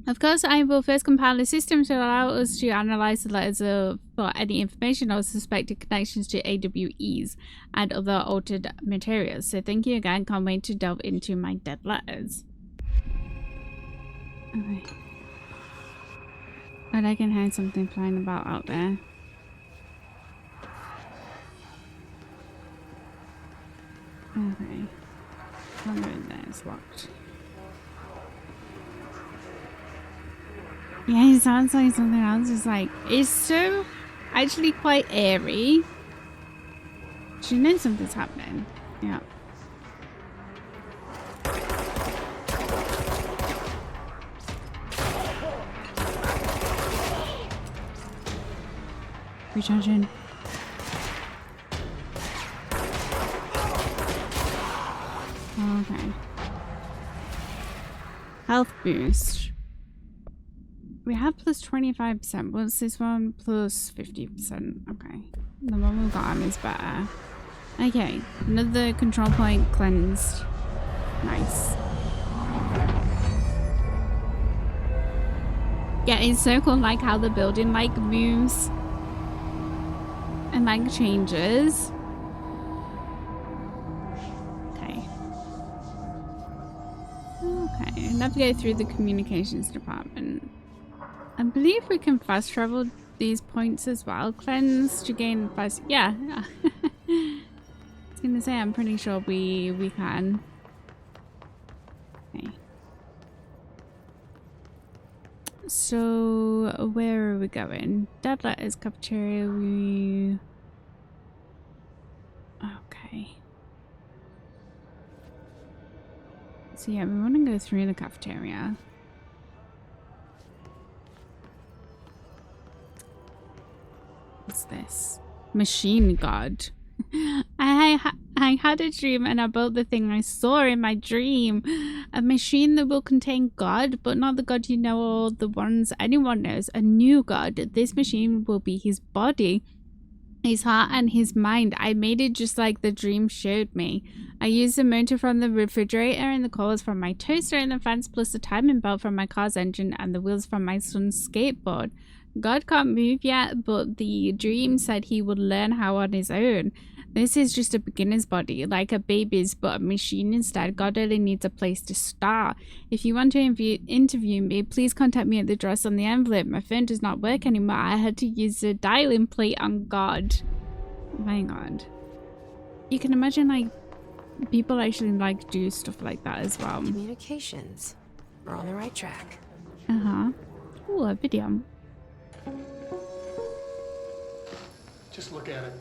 Of course, I will first compile a system to allow us to analyze the letters for any information or suspected connections to AWEs and other altered materials. So thank you again. Can't wait to delve into my dead letters. Okay. But I can hear something flying about out there. Okay. Can't go in there. It's locked. Yeah, it sounds like something else. It's like, it's so actually quite airy. She knows something's happening. Yeah. Recharging. Okay. Health boost. We have plus 25%. What's this one? Plus 50%. Okay. The one we've got on is better. Okay. Another control point cleansed. Nice. Yeah, it's so cool, like how the building like moves and like changes. Okay. Okay, enough to go through the communications department. I believe we can fast travel these points as well. Cleanse to gain fast. Yeah. I was gonna say I'm pretty sure we can. Okay. So where are we going? Dead letters, cafeteria. We. Okay. So yeah, we want to go through the cafeteria. What's this? Machine God. I had a dream and I built the thing I saw in my dream. A machine that will contain God, but not the God you know or the ones anyone knows. A new God. This machine will be his body, his heart and his mind. I made it just like the dream showed me. I used the motor from the refrigerator and the coils from my toaster and the fans plus the timing belt from my car's engine and the wheels from my son's skateboard. God can't move yet, but the dream said he would learn how on his own. This is just a beginner's body, like a baby's, but a machine instead. God only needs a place to start. If you want to interview me, please contact me at the address on the envelope. My phone does not work anymore. I had to use the dialing plate on God. Oh my God. You can imagine, like, people actually, like, do stuff like that as well. Communications. We're on the right track. Uh-huh. Ooh, a video. Just look at it.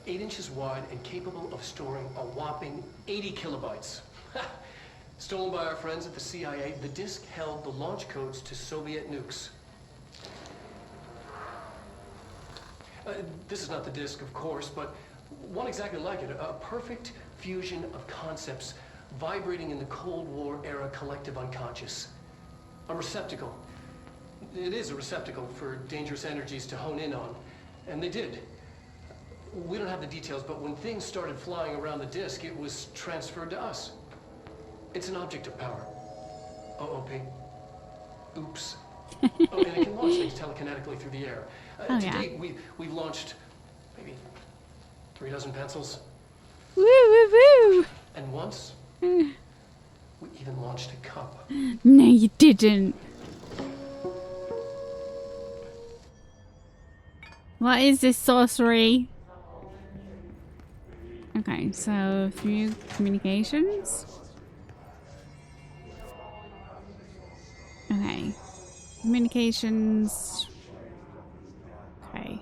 8 inches wide and capable of storing a whopping 80 kilobytes. Stolen by our friends at the CIA, the disk held the launch codes to Soviet nukes. This is not the disk, of course, but one exactly like it. A perfect fusion of concepts vibrating in the Cold War era collective unconscious. A receptacle. It is a receptacle for dangerous energies to hone in on. And they did. We don't have the details, but when things started flying around the disk, it was transferred to us. It's an object of power. OOP. Oops. Oh, and it can launch things telekinetically through the air. To date, we've launched maybe 3 dozen pencils. Woo, woo, woo! And once, we even launched a cup. No, you didn't. What is this sorcery? Okay, so through communications. Okay. Communications. Okay.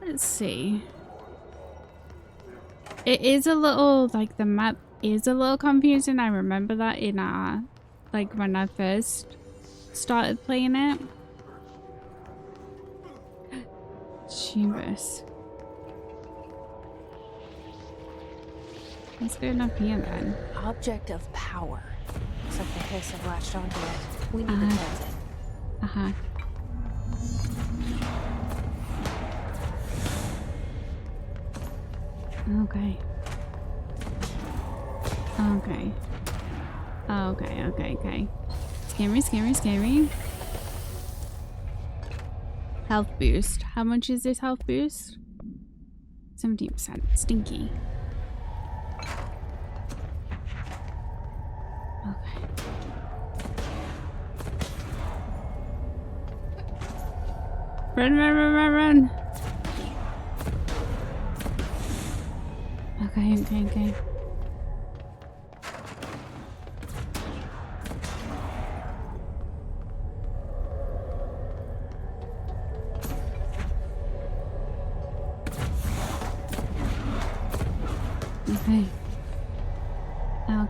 Let's see. It is a little, like, the map is a little confusing. I remember that in like when I first started playing it. Jeebus. What's going up here then? Object of power. Looks like the Hiss have latched onto it. We need to close it. Uh-huh. Okay. Okay. Okay, okay, okay. Scary, scary, scary. Health boost. How much is this health boost? 17%. Stinky. Okay. Run, run, run, run, run. Okay, okay, okay.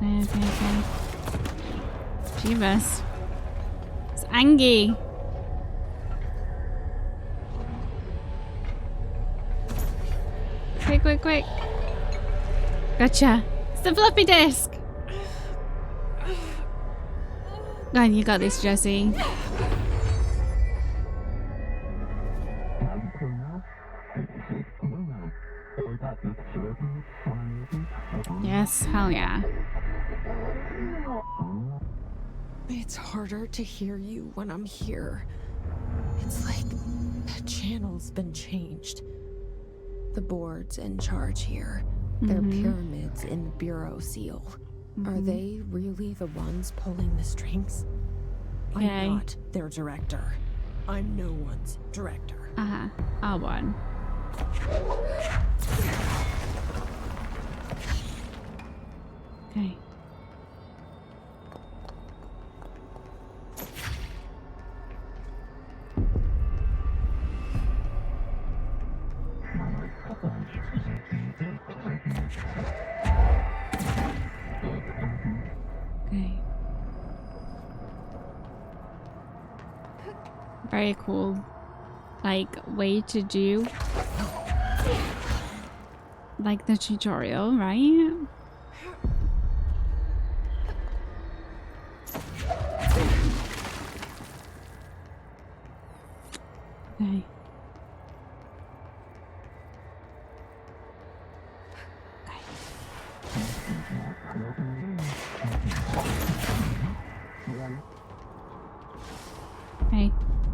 Okay. Jeebus. It's Angie. Quick. Gotcha. It's the floppy disk. Go on, you got this, Jesse. Yes, hell yeah. It's harder to hear you when I'm here. It's like the channel's been changed. The board's in charge here. They're pyramids in the Bureau seal. Are they really the ones pulling the strings? Okay. I'm not their director. I'm no one's director. R1. Okay. Okay. Very cool, like, way to do, like, the tutorial, right? Okay. Okay,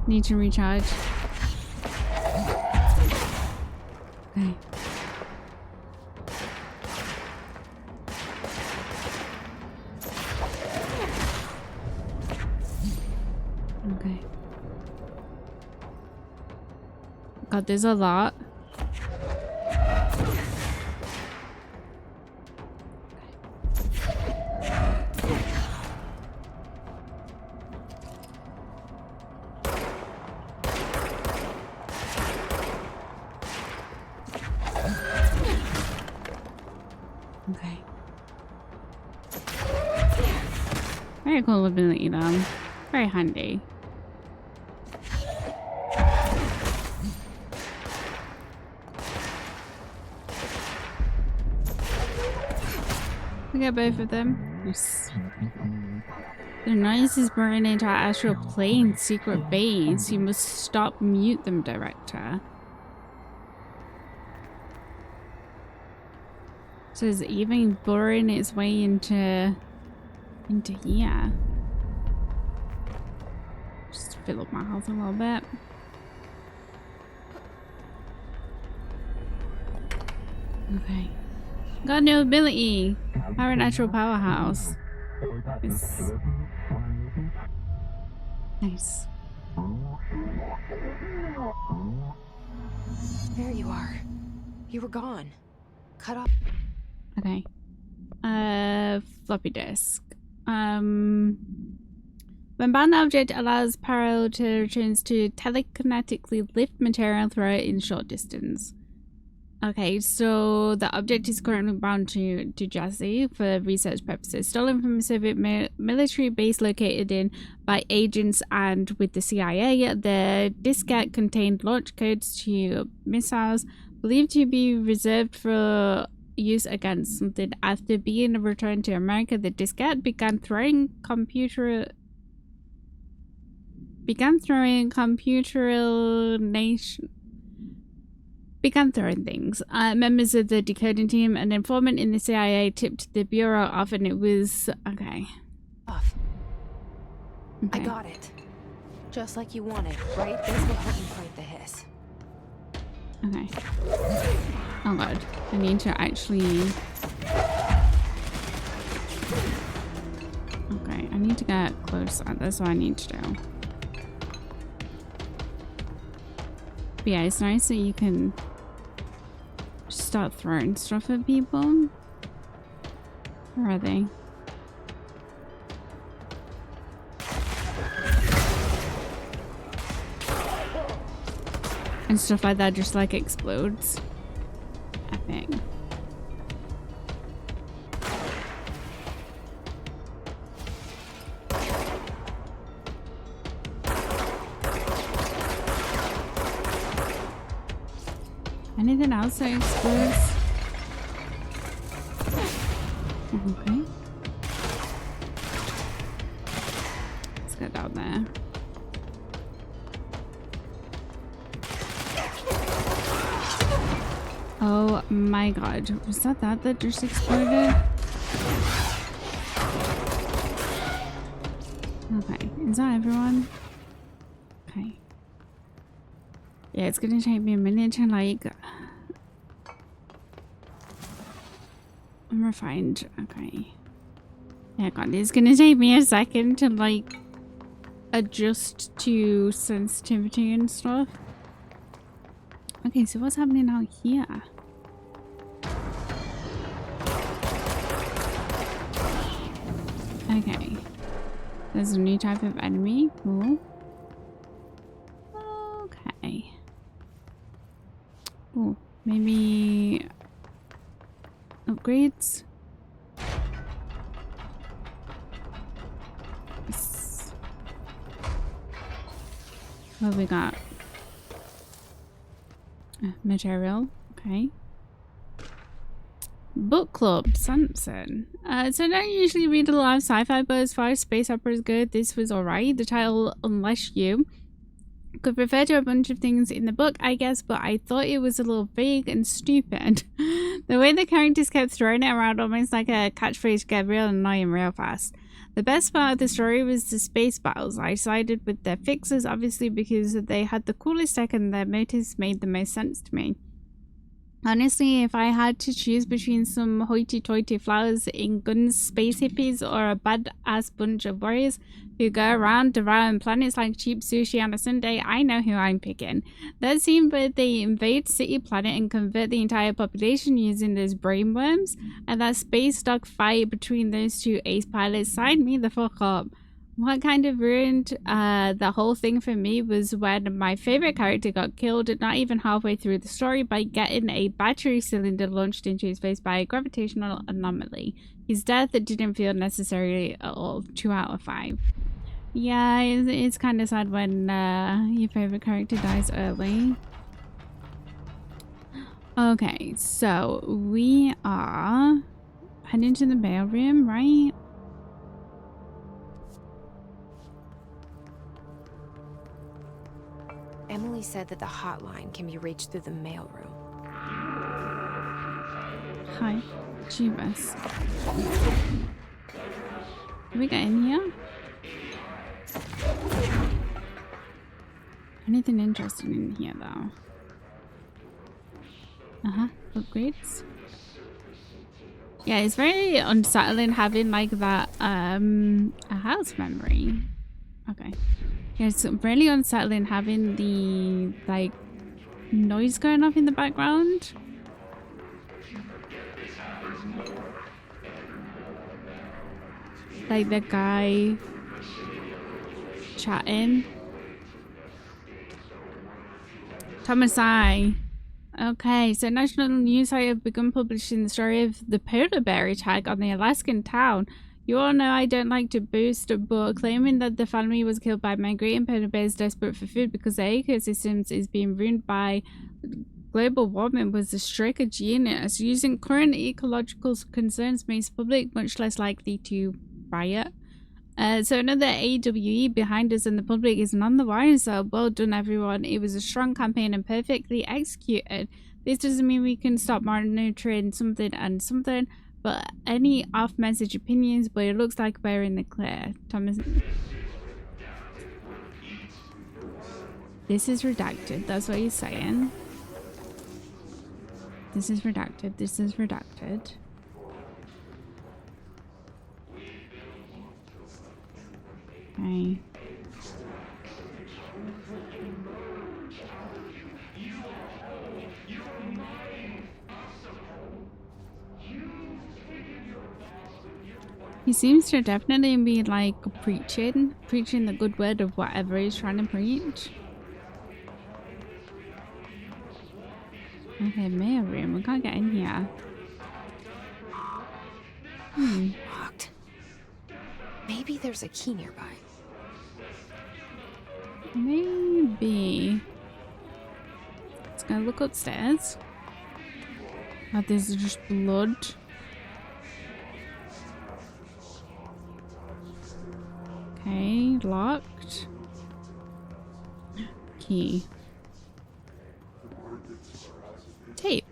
need to recharge. Okay. Okay. God, there's a lot. Okay. Very cool ability though. Very handy. We got both of them. Yes. The noise is burning into our astral plane secret base. You must stop, mute them, director. So it's even boring its way into here. Just fill up my house a little bit. Okay. Got no ability. Our natural powerhouse. It's nice. There you are. You were gone. Cut off. Okay. Floppy disk. When bound, the object allows parallel returns to telekinetically lift material through it in short distance. Okay, so the object is currently bound to Jesse for research purposes. Stolen from a Soviet military base located in by agents and with the CIA. The diskette contained launch codes to missiles believed to be reserved for use against something. After being returned to America, the diskette began throwing things. Members of the decoding team, an informant in the CIA, tipped the Bureau off, and it was okay. Off. Okay. I got it. Just like you wanted, right? This will help you fight the hiss. Okay. Oh god. I need to actually... Okay, I need to get close. That's what I need to do. But yeah, it's nice that you can start throwing stuff at people. Where are they? And stuff like that just like explodes. Epic. Anything else that explodes? Okay. Let's get down there. Oh my god. Was that just exploded? Okay. Is that everyone? Okay. Yeah, it's gonna take me a minute to like refined. Okay. Yeah, god, it's gonna take me a second to like adjust to sensitivity and stuff. Okay, so what's happening out here? Okay. There's a new type of enemy. Cool. Okay. Oh, maybe upgrades. Yes. What have we got? Material. Okay. Book club, Samson. So I don't usually read a lot of sci-fi, but as far as space opera is good, this was alright. The title, Unless You, could refer to a bunch of things in the book, I guess, but I thought it was a little vague and stupid. The way the characters kept throwing it around almost like a catchphrase to get real annoying real fast. The best part of the story was the space battles. I sided with their fixers, obviously, because they had the coolest tech and their motives made the most sense to me. Honestly, if I had to choose between some hoity-toity flowers in guns, space hippies, or a badass bunch of warriors who go around devouring planets like cheap sushi on a Sunday, I know who I'm picking. That scene where they invade City Planet and convert the entire population using those brainworms, and that space dog fight between those two ace pilots signed me the fuck up. What kind of ruined the whole thing for me was when my favorite character got killed not even halfway through the story by getting a battery cylinder launched into his face by a gravitational anomaly. His death didn't feel necessary at all. 2 out of 5. Yeah, it's kind of sad when your favorite character dies early. Okay, so we are heading to the mail room, right? Emily said that the hotline can be reached through the mailroom. Hi, Jeebus. Can we get in here? Anything interesting in here, though? Upgrades. Yeah, it's very unsettling having like that a house memory. Okay. Yeah, it's really unsettling having the like noise going off in the background. Like the guy chatting. Thomas I. Okay, so national news site have begun publishing the story of the polar bear attack on the Alaskan town. You all know I don't like to boast, but claiming that the family was killed by migrating polar bears desperate for food because their ecosystems is being ruined by global warming was a stroke of genius. Using current ecological concerns makes the public much less likely to riot. So another AWE behind us and the public isn't on the wire, so well done everyone. It was a strong campaign and perfectly executed. This doesn't mean we can stop monitoring something and something, but any off-message opinions, but it looks like we're in the clear. Thomas. This is redacted, that's what he's saying. This is redacted, this is redacted. Okay. He seems to definitely be like preaching the good word of whatever he's trying to preach. Okay, mail room. We can't get in here. Locked. Maybe there's a key nearby. Maybe. Let's go look upstairs. Oh, this is just blood. Okay, locked. Key. Tape.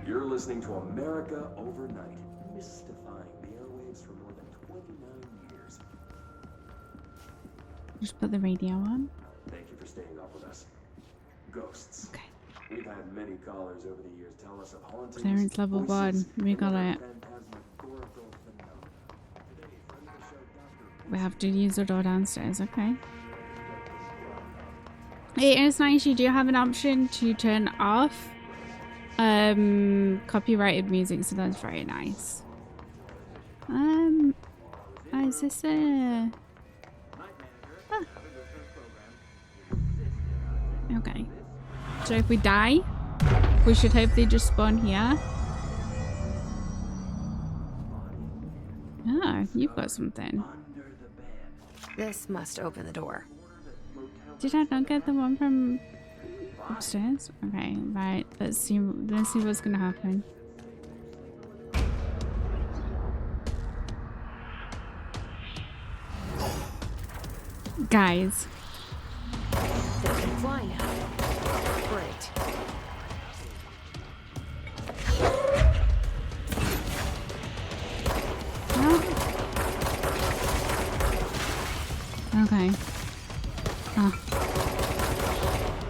You're listening to America Overnight, mystifying the airwaves for more than 29 years. Just put the radio on. Thank you for staying up with us. Ghosts. Okay. We've had many callers over the years tell us of hauntings, Clearance level voices, 1. We got and it. other phantasmagorical phenomena. Today, friend of the show, Dr. We have to use the door downstairs. Okay. It is nice. You do have an option to turn off copyrighted music, so that's very nice. Is this a... Ah. Okay. So if we die, we should hopefully just spawn here. Ah, you've got something. This must open the door. Did I not get the one from upstairs? Okay, right. Let's see what's gonna happen. Guys. They can fly now. Great. Oh. Okay. Oh.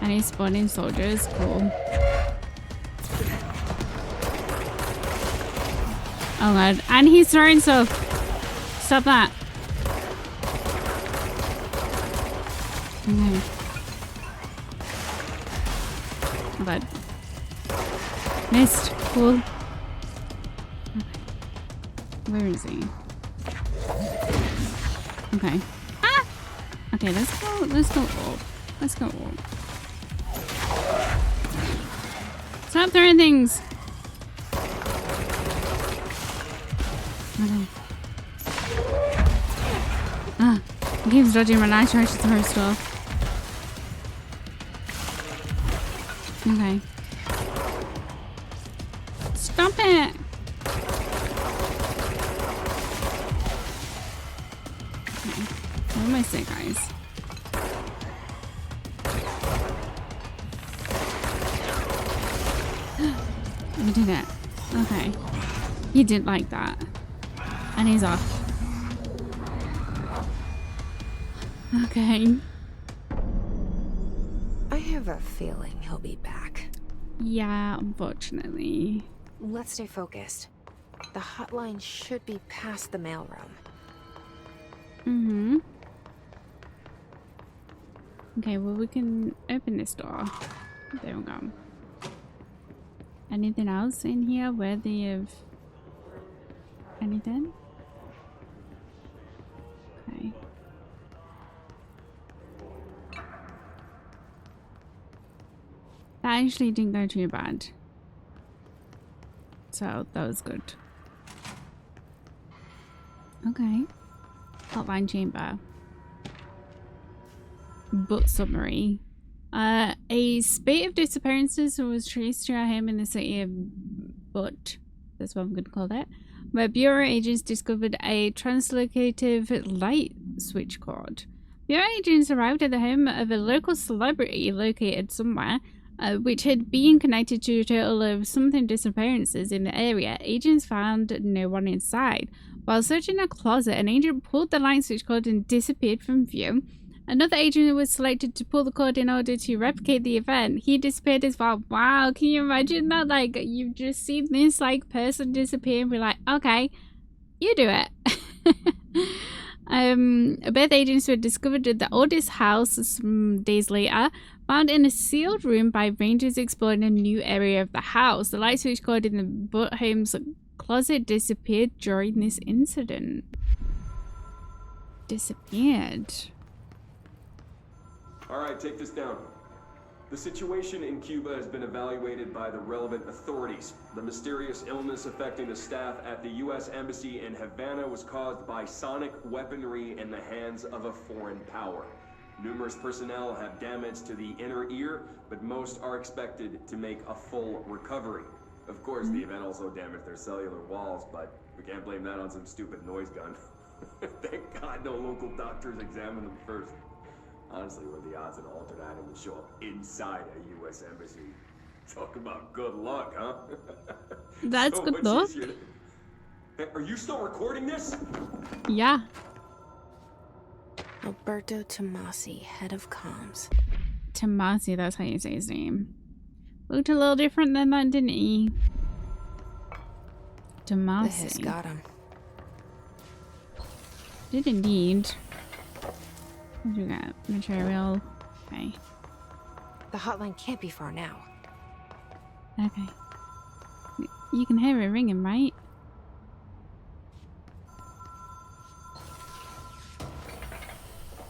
And he's spawning soldiers. Cool. Oh god. And he's throwing stuff. Stop that. Okay. Oh god. Missed. Cool. Okay. Where is he? Okay. Ah! Okay, let's go up. Let's go up. Stop throwing things! Okay. Ah, he keeps dodging when I try to throw stuff. Okay. Stop it! Okay. What am I saying, guys? We did it. Okay. He didn't like that. And he's off. Okay. I have a feeling he'll be back. Yeah, unfortunately. Let's stay focused. The hotline should be past the mailroom. Mm-hmm. Okay, well, we can open this door. There we go. Anything else in here worthy of anything? Okay. That actually didn't go too bad. So that was good. Okay. Hotline chamber. Book summary. A spate of disappearances was traced to a home in the city of Butt. That's what I'm going to call it. Where Bureau agents discovered a translocative light switch cord. Bureau agents arrived at the home of a local celebrity located somewhere, which had been connected to a total of something disappearances in the area. Agents found no one inside. While searching a closet, an agent pulled the light switch cord and disappeared from view. Another agent was selected to pull the cord in order to replicate the event. He disappeared as well. Wow, can you imagine that? Like, you've just seen this, like, person disappear and be like, okay, you do it. Both agents were discovered at the oldest house some days later, found in a sealed room by rangers exploring a new area of the house. The light switch cord in the Butt home's closet disappeared during this incident. Disappeared. All right, take this down. The situation in Cuba has been evaluated by the relevant authorities. The mysterious illness affecting the staff at the U.S. Embassy in Havana was caused by sonic weaponry in the hands of a foreign power. Numerous personnel have damage to the inner ear, but most are expected to make a full recovery. Of course, the event also damaged their cellular walls, but we can't blame that on some stupid noise gun. Thank God no local doctors examined them first. Honestly, what are the odds an altered item would show up inside a U.S. embassy? Talk about good luck, huh? That's So good much luck. easier to- Hey, are you still recording this? Yeah. Alberto Tomasi, head of comms. Tomasi, that's how you say his name. Looked a little different than that, didn't he? The Tomasi. hiss got him. Did indeed. What do we got? Material. Okay. The hotline can't be far now. Okay. You can hear it ringing, right?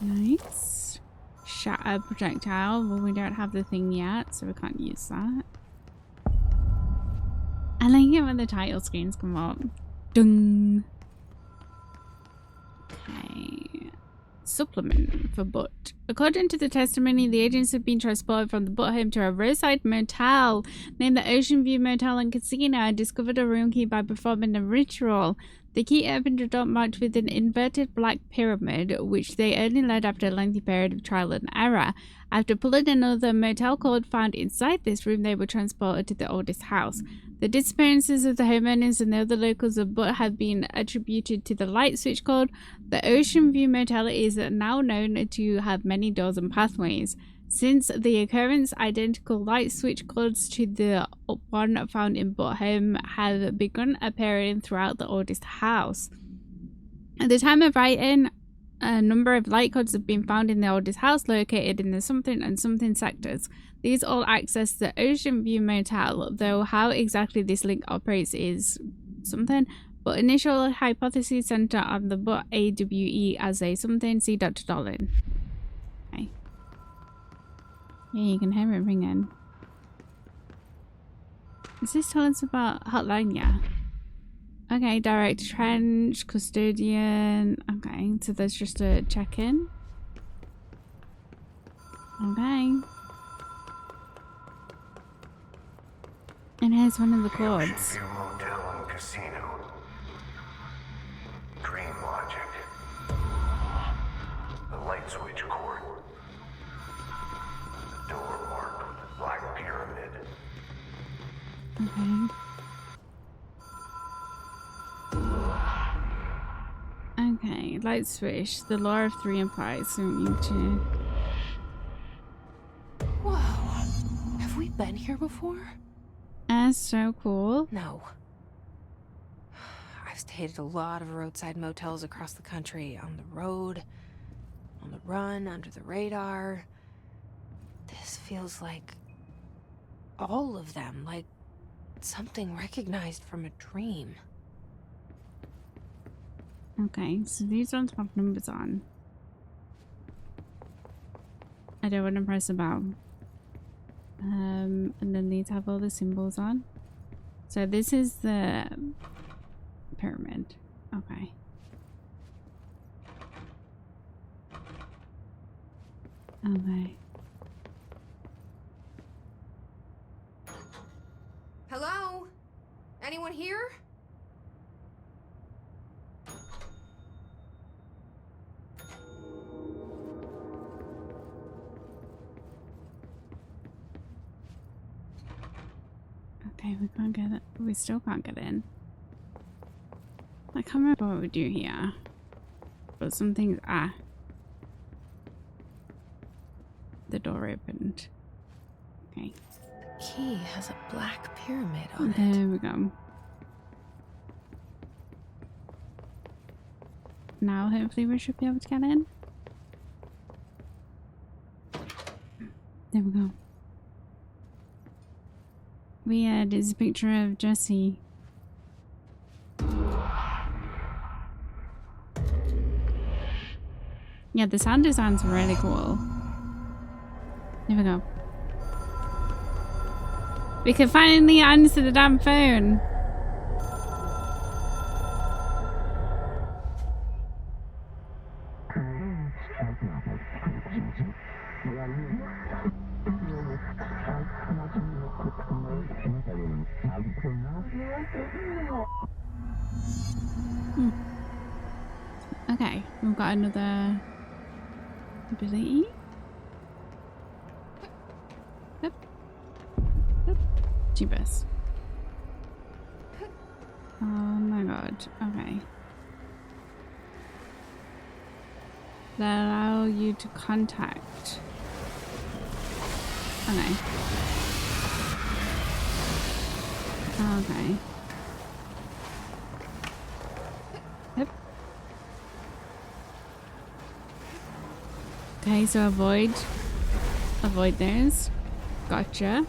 Nice. Shatter projectile. Well, we don't have the thing yet, so we can't use that. I like it when the title screens come up. Dung. Okay. Supplement for Butt. According to the testimony, the agents have been transported from the Butt home to a roadside motel named the Ocean View Motel and Casino and discovered a room key by performing a ritual. The key opened a door marked with an inverted black pyramid, which they only learned after a lengthy period of trial and error. After pulling another motel code found inside this room, they were transported to the oldest house. The disappearances of the homeowners and the other locals of Butt have been attributed to the light switch code. The Ocean View Motel is now known to have many doors and pathways. Since the occurrence, identical light switch codes to the one found in Butt home have begun appearing throughout the oldest house. At the time of writing, a number of light codes have been found in the oldest house located in the something and something sectors. These all access the Ocean View Motel, though how exactly this link operates is something. But initial hypotheses center on the Butt AWE as a something. See Dr. Dolan. Okay. Yeah, you can hear it ringing. Is this telling us about hotline? Yeah. Okay, direct trench, custodian. Okay, so there's just a check-in. Okay. And here's one of the codes. Ocean View Motel and Casino. Dream logic. The light switch cord. The door marked with a black pyramid. Okay. Okay, light switch. The law of three implies, so we need to... Whoa. Have we been here before? That's so cool. No. I've stayed at a lot of roadside motels across the country. On the road, on the run, under the radar. This feels like all of them, like something recognized from a dream. Okay, so these ones have numbers on. I don't want to press about. And then these have all the symbols on. So this is the pyramid. Okay. Okay. Hello? Anyone here? Okay, we can't get it. We still can't get in. I can't remember what we do here. But something's... Ah. The door opened. Okay. The key has a black pyramid on it. There we go. Now hopefully we should be able to get in. There we go. Weird, it's a picture of Jesse. Yeah, the sound design's really cool. There we go. We can finally answer the damn phone. Okay, we've got another ability. Yep. Yep. Jeebus. Oh my god. Okay. That allow you to contact. Okay. Okay. Yep. Okay, so avoid those. Gotcha.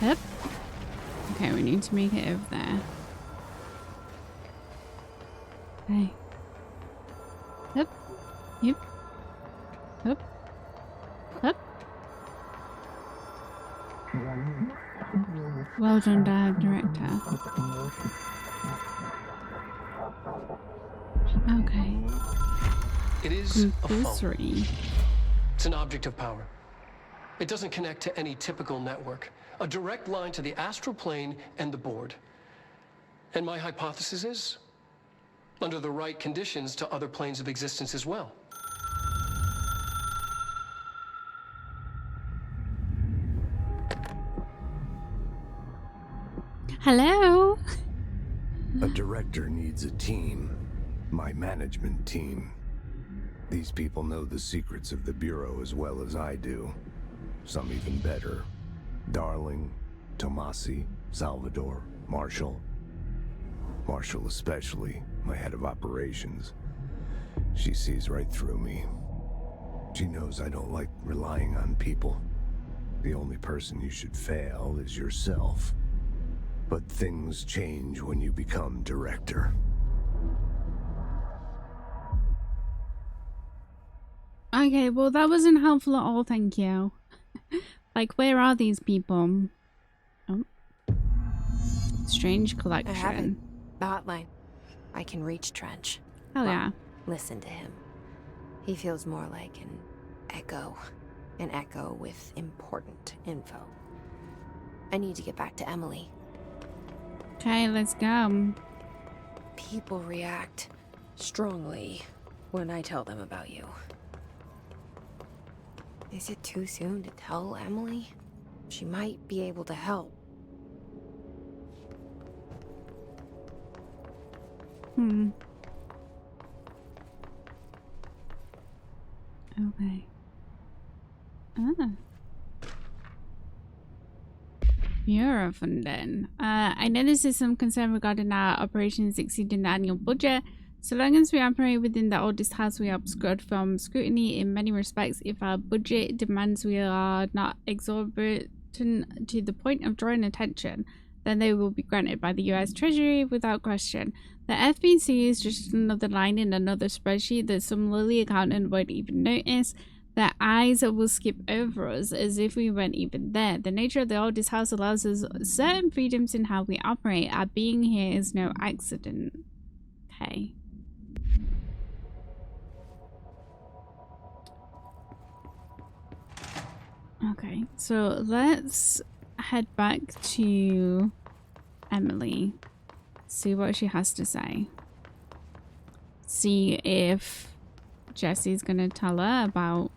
Yep. Okay, we need to make it over there. Okay. Yep. Yep. Yep. Yep. Well done, director. Okay. It is a phone. Compulsory. It's an object of power. It doesn't connect to any typical network. A direct line to the astral plane and the board. And my hypothesis is, under the right conditions, to other planes of existence as well. Hello? A director needs a team. My management team. These people know the secrets of the Bureau as well as I do. Some even better. Darling, Tomasi, Salvador, Marshall. Marshall especially, my head of operations. She sees right through me. She knows I don't like relying on people. The only person you should fail is yourself. But things change when you become director. Okay, well that wasn't helpful at all, thank you. Like, where are these people? Oh. Strange collection. I have it. The hotline. I can reach Trench. Oh yeah. Listen to him. He feels more like an echo. An echo with important info. I need to get back to Emily. Okay, let's go. People react strongly when I tell them about you. Is it too soon to tell Emily? She might be able to help. Okay. Ah. Eurofunding. I know this is some concern regarding our operations exceeding the annual budget. So long as we operate within the oldest house, we are obscured from scrutiny in many respects. If our budget demands we are not exorbitant to the point of drawing attention, then they will be granted by the US Treasury without question. The FBC is just another line in another spreadsheet that some lowly accountant won't even notice. Their eyes will skip over us as if we weren't even there. The nature of the oldest house allows us certain freedoms in how we operate. Our being here is no accident. Okay. Okay, so let's head back to Emily. See what she has to say. See if Jesse's gonna tell her about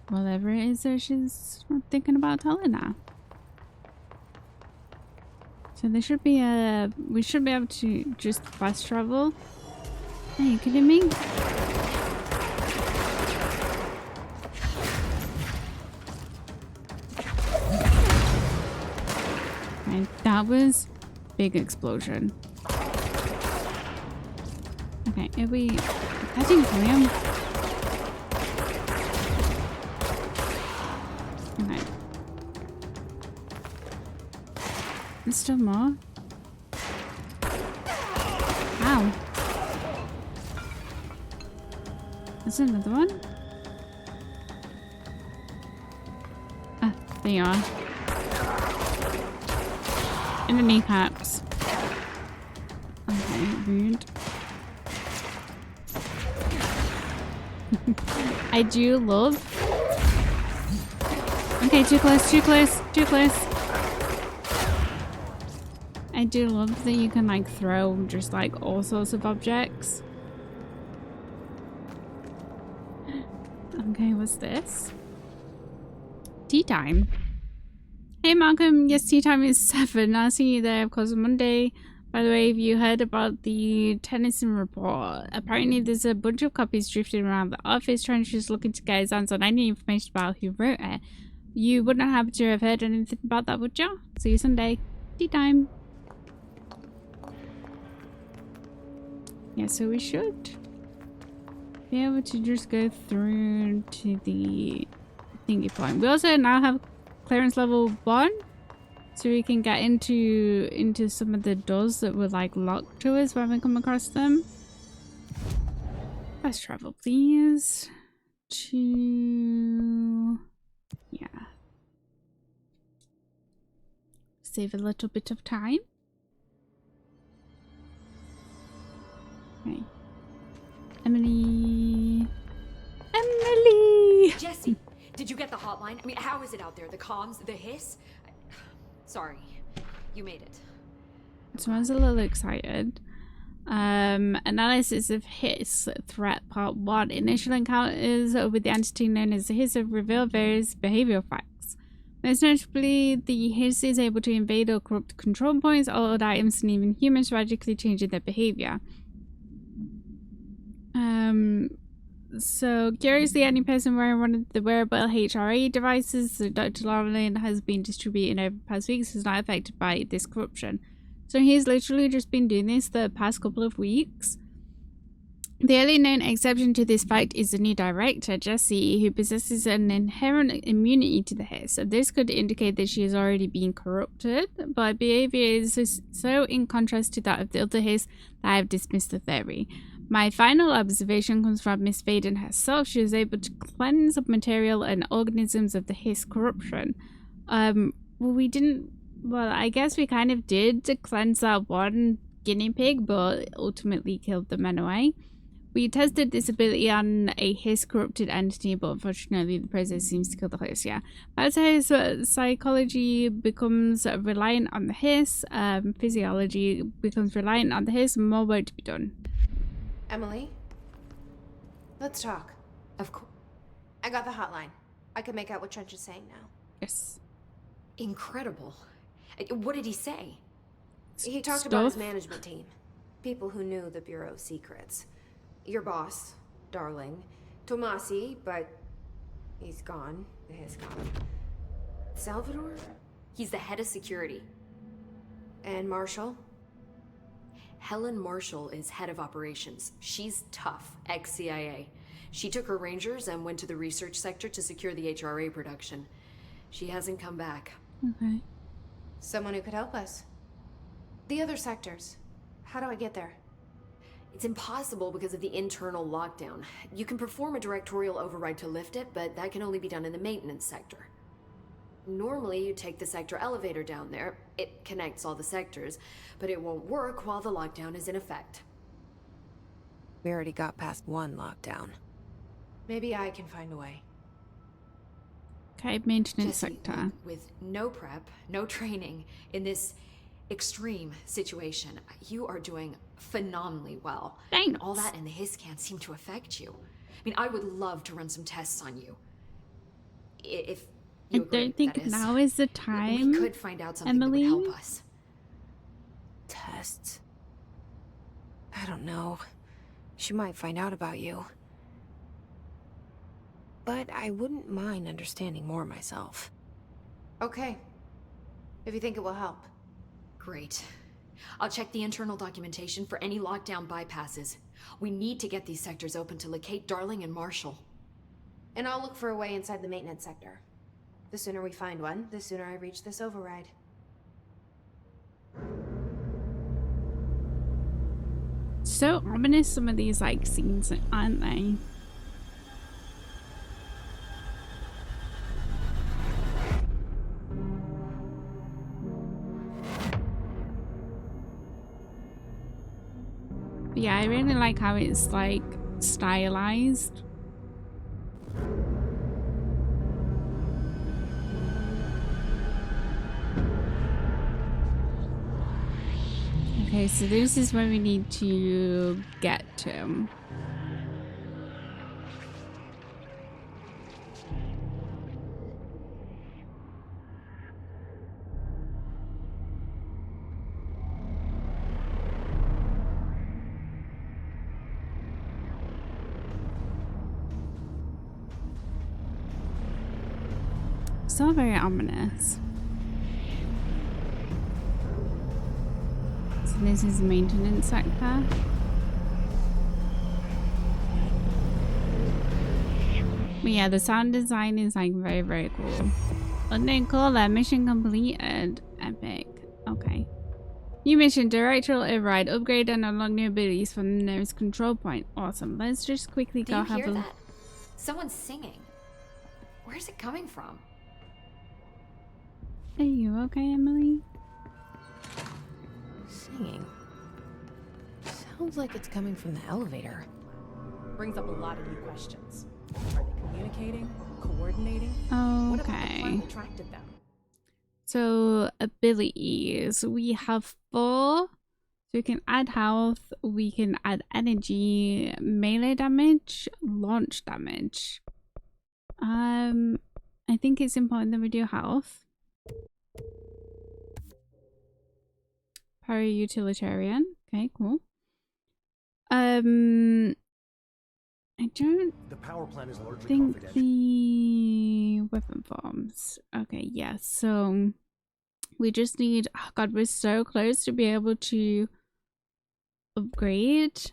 whatever it is that she's thinking about telling her. So there should be we should be able to just fast travel. Are you kidding me? Okay, that was big explosion. Okay, are we heading for him? Okay. There's still more. Ow. There's another one. Ah, there you are. In the kneecaps. Okay, rude. I do love. Okay, too close, too close, too close. I do love that you can like throw just like all sorts of objects. Okay, what's this? Tea time. Hey Malcolm, yes, tea time is 7. I'll see you there, of course, on Monday. By the way, if you heard about the Tennyson report, apparently there's a bunch of copies drifting around the office. Trench is looking to get his hands on any information about who wrote it. You wouldn't happen to have heard anything about that, would you? See you Sunday. Tea time. Yeah, so we should be able to just go through to the thingy point. We also now have clearance level 1, so we can get into some of the doors that were like locked to us when we come across them. Let's travel, please. To save a little bit of time. Okay. Emily. Jesse, did you get the hotline? I mean, how is it out there? The comms, the hiss? Sorry, you made it. So I was a little excited. Analysis of hiss threat part 1. Initial encounters with the entity known as the hiss have revealed various behavioral facts. Most notably, the hiss is able to invade or corrupt control points, old items, and even humans, radically changing their behavior. So curiously, any person wearing one of the wearable HRA devices that Dr. Laureline has been distributing over the past weeks is not affected by this corruption. So he's literally just been doing this the past couple of weeks. The only known exception to this fact is the new director, Jessie, who possesses an inherent immunity to the hiss. So this could indicate that she has already been corrupted, but behavior is so in contrast to that of the other hiss that I have dismissed the theory. My final observation comes from Miss Faden herself. She was able to cleanse up material and organisms of the hiss corruption. Well, I guess we kind of did to cleanse that one guinea pig, but ultimately killed them anyway. We tested this ability on a hiss corrupted entity, but unfortunately the process seems to kill the hiss, yeah. That's how his psychology becomes reliant on the hiss, physiology becomes reliant on the hiss, and more work to be done. Emily? Let's talk. Of course. I got the hotline. I can make out what Trench is saying now. Yes. Incredible. What did he say? He talked about his management team. People who knew the Bureau's secrets. Your boss, Darling. Tomasi, but he's gone. The hiss gone. Salvador? He's the head of security. And Marshall? Helen Marshall is head of operations. She's tough, ex-CIA. She took her rangers and went to the research sector to secure the HRA production. She hasn't come back. Okay. Someone who could help us. The other sectors. How do I get there? It's impossible because of the internal lockdown. You can perform a directorial override to lift it, but that can only be done in the maintenance sector. Normally, you take the sector elevator down there. It connects all the sectors, but it won't work while the lockdown is in effect. We already got past one lockdown. Maybe I can find a way. Okay, maintenance Jesse, sector. with no prep, no training, in this extreme situation, you are doing phenomenally well. Thanks. And all that and the hiss can't seem to affect you. I mean, I would love to run some tests on you. If I you agree, don't think that is. now is the time. We could find out something Emily? that would help us. Tests? I don't know. She might find out about you. But I wouldn't mind understanding more myself. Okay. If you think it will help. Great. I'll check the internal documentation for any lockdown bypasses. We need to get these sectors open to locate Darling and Marshall. And I'll look for a way inside the maintenance sector. The sooner we find one, the sooner I reach this override. So ominous, some of these like scenes, aren't they? But yeah, I really like how it's like stylized. Okay, so this is where we need to get to. Still very ominous. So this is the maintenance sector. But yeah, the sound design is like very, very cool. And then call that mission completed. Epic. Okay. New mission, directional override, upgrade and unlock new abilities from the nearest control point. Awesome. Let's just quickly Do go you have hear a that? Someone's singing. Where's it coming from? Are you okay, Emily? Singing. Sounds like it's coming from the elevator. Brings up a lot of new questions. Are they communicating? Coordinating? What about the Okay. plan attracted them? So abilities, we have 4. So we can add health, we can add energy, melee damage, launch damage. I think it's important that we do health. Para-utilitarian. Okay, cool. I don't The power plant is largely think confidential. the weapon forms. Okay, yeah, so we just need, oh god, we're so close to be able to upgrade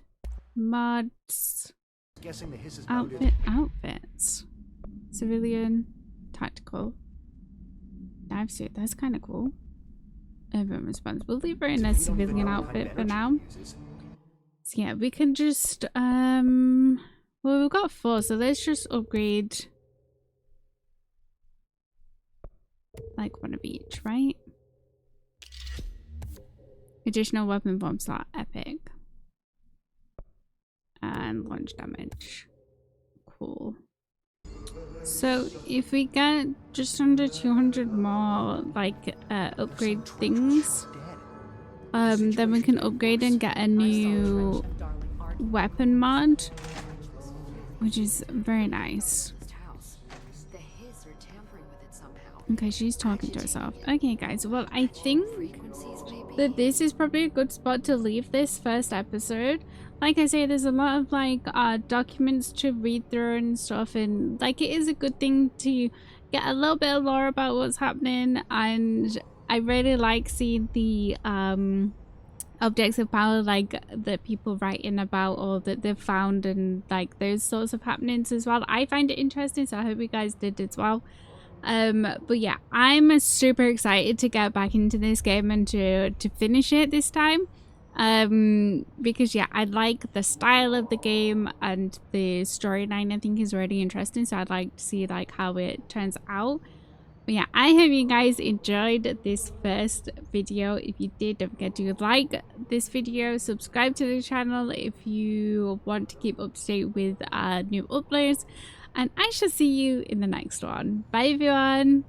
mods, Guessing the hiss is motive. outfits, civilian, tactical, dive suit. That's kind of cool. Urban response. We'll leave her in a We don't even civilian know what kind of outfit for energy now. it uses. So yeah, we can just well, we've got 4, so let's just upgrade like one of each, right? Additional weapon bomb slot, epic. And launch damage. Cool. So if we get just under 200 more like upgrade things, then we can upgrade and get a new weapon mod, which is very nice. The Hiss are tampering with it somehow. Okay, she's talking to herself. Okay, guys, well, I think Frequencies, maybe? that this is probably a good spot to leave this first episode. Like I say, there's a lot of like documents to read through and stuff, and like it is a good thing to get a little bit of lore about what's happening, and I really like seeing the objects of power, like the people writing about or that they've found, and like those sorts of happenings as well. I find it interesting, so I hope you guys did as well. But yeah, I'm super excited to get back into this game and to finish it this time, because yeah, I like the style of the game and the storyline. I think is really interesting, so I'd like to see like how it turns out. But yeah, I hope you guys enjoyed this first video. If you did, don't forget to like this video, subscribe to the channel if you want to keep up to date with new uploads, and I shall see you in the next one. Bye everyone.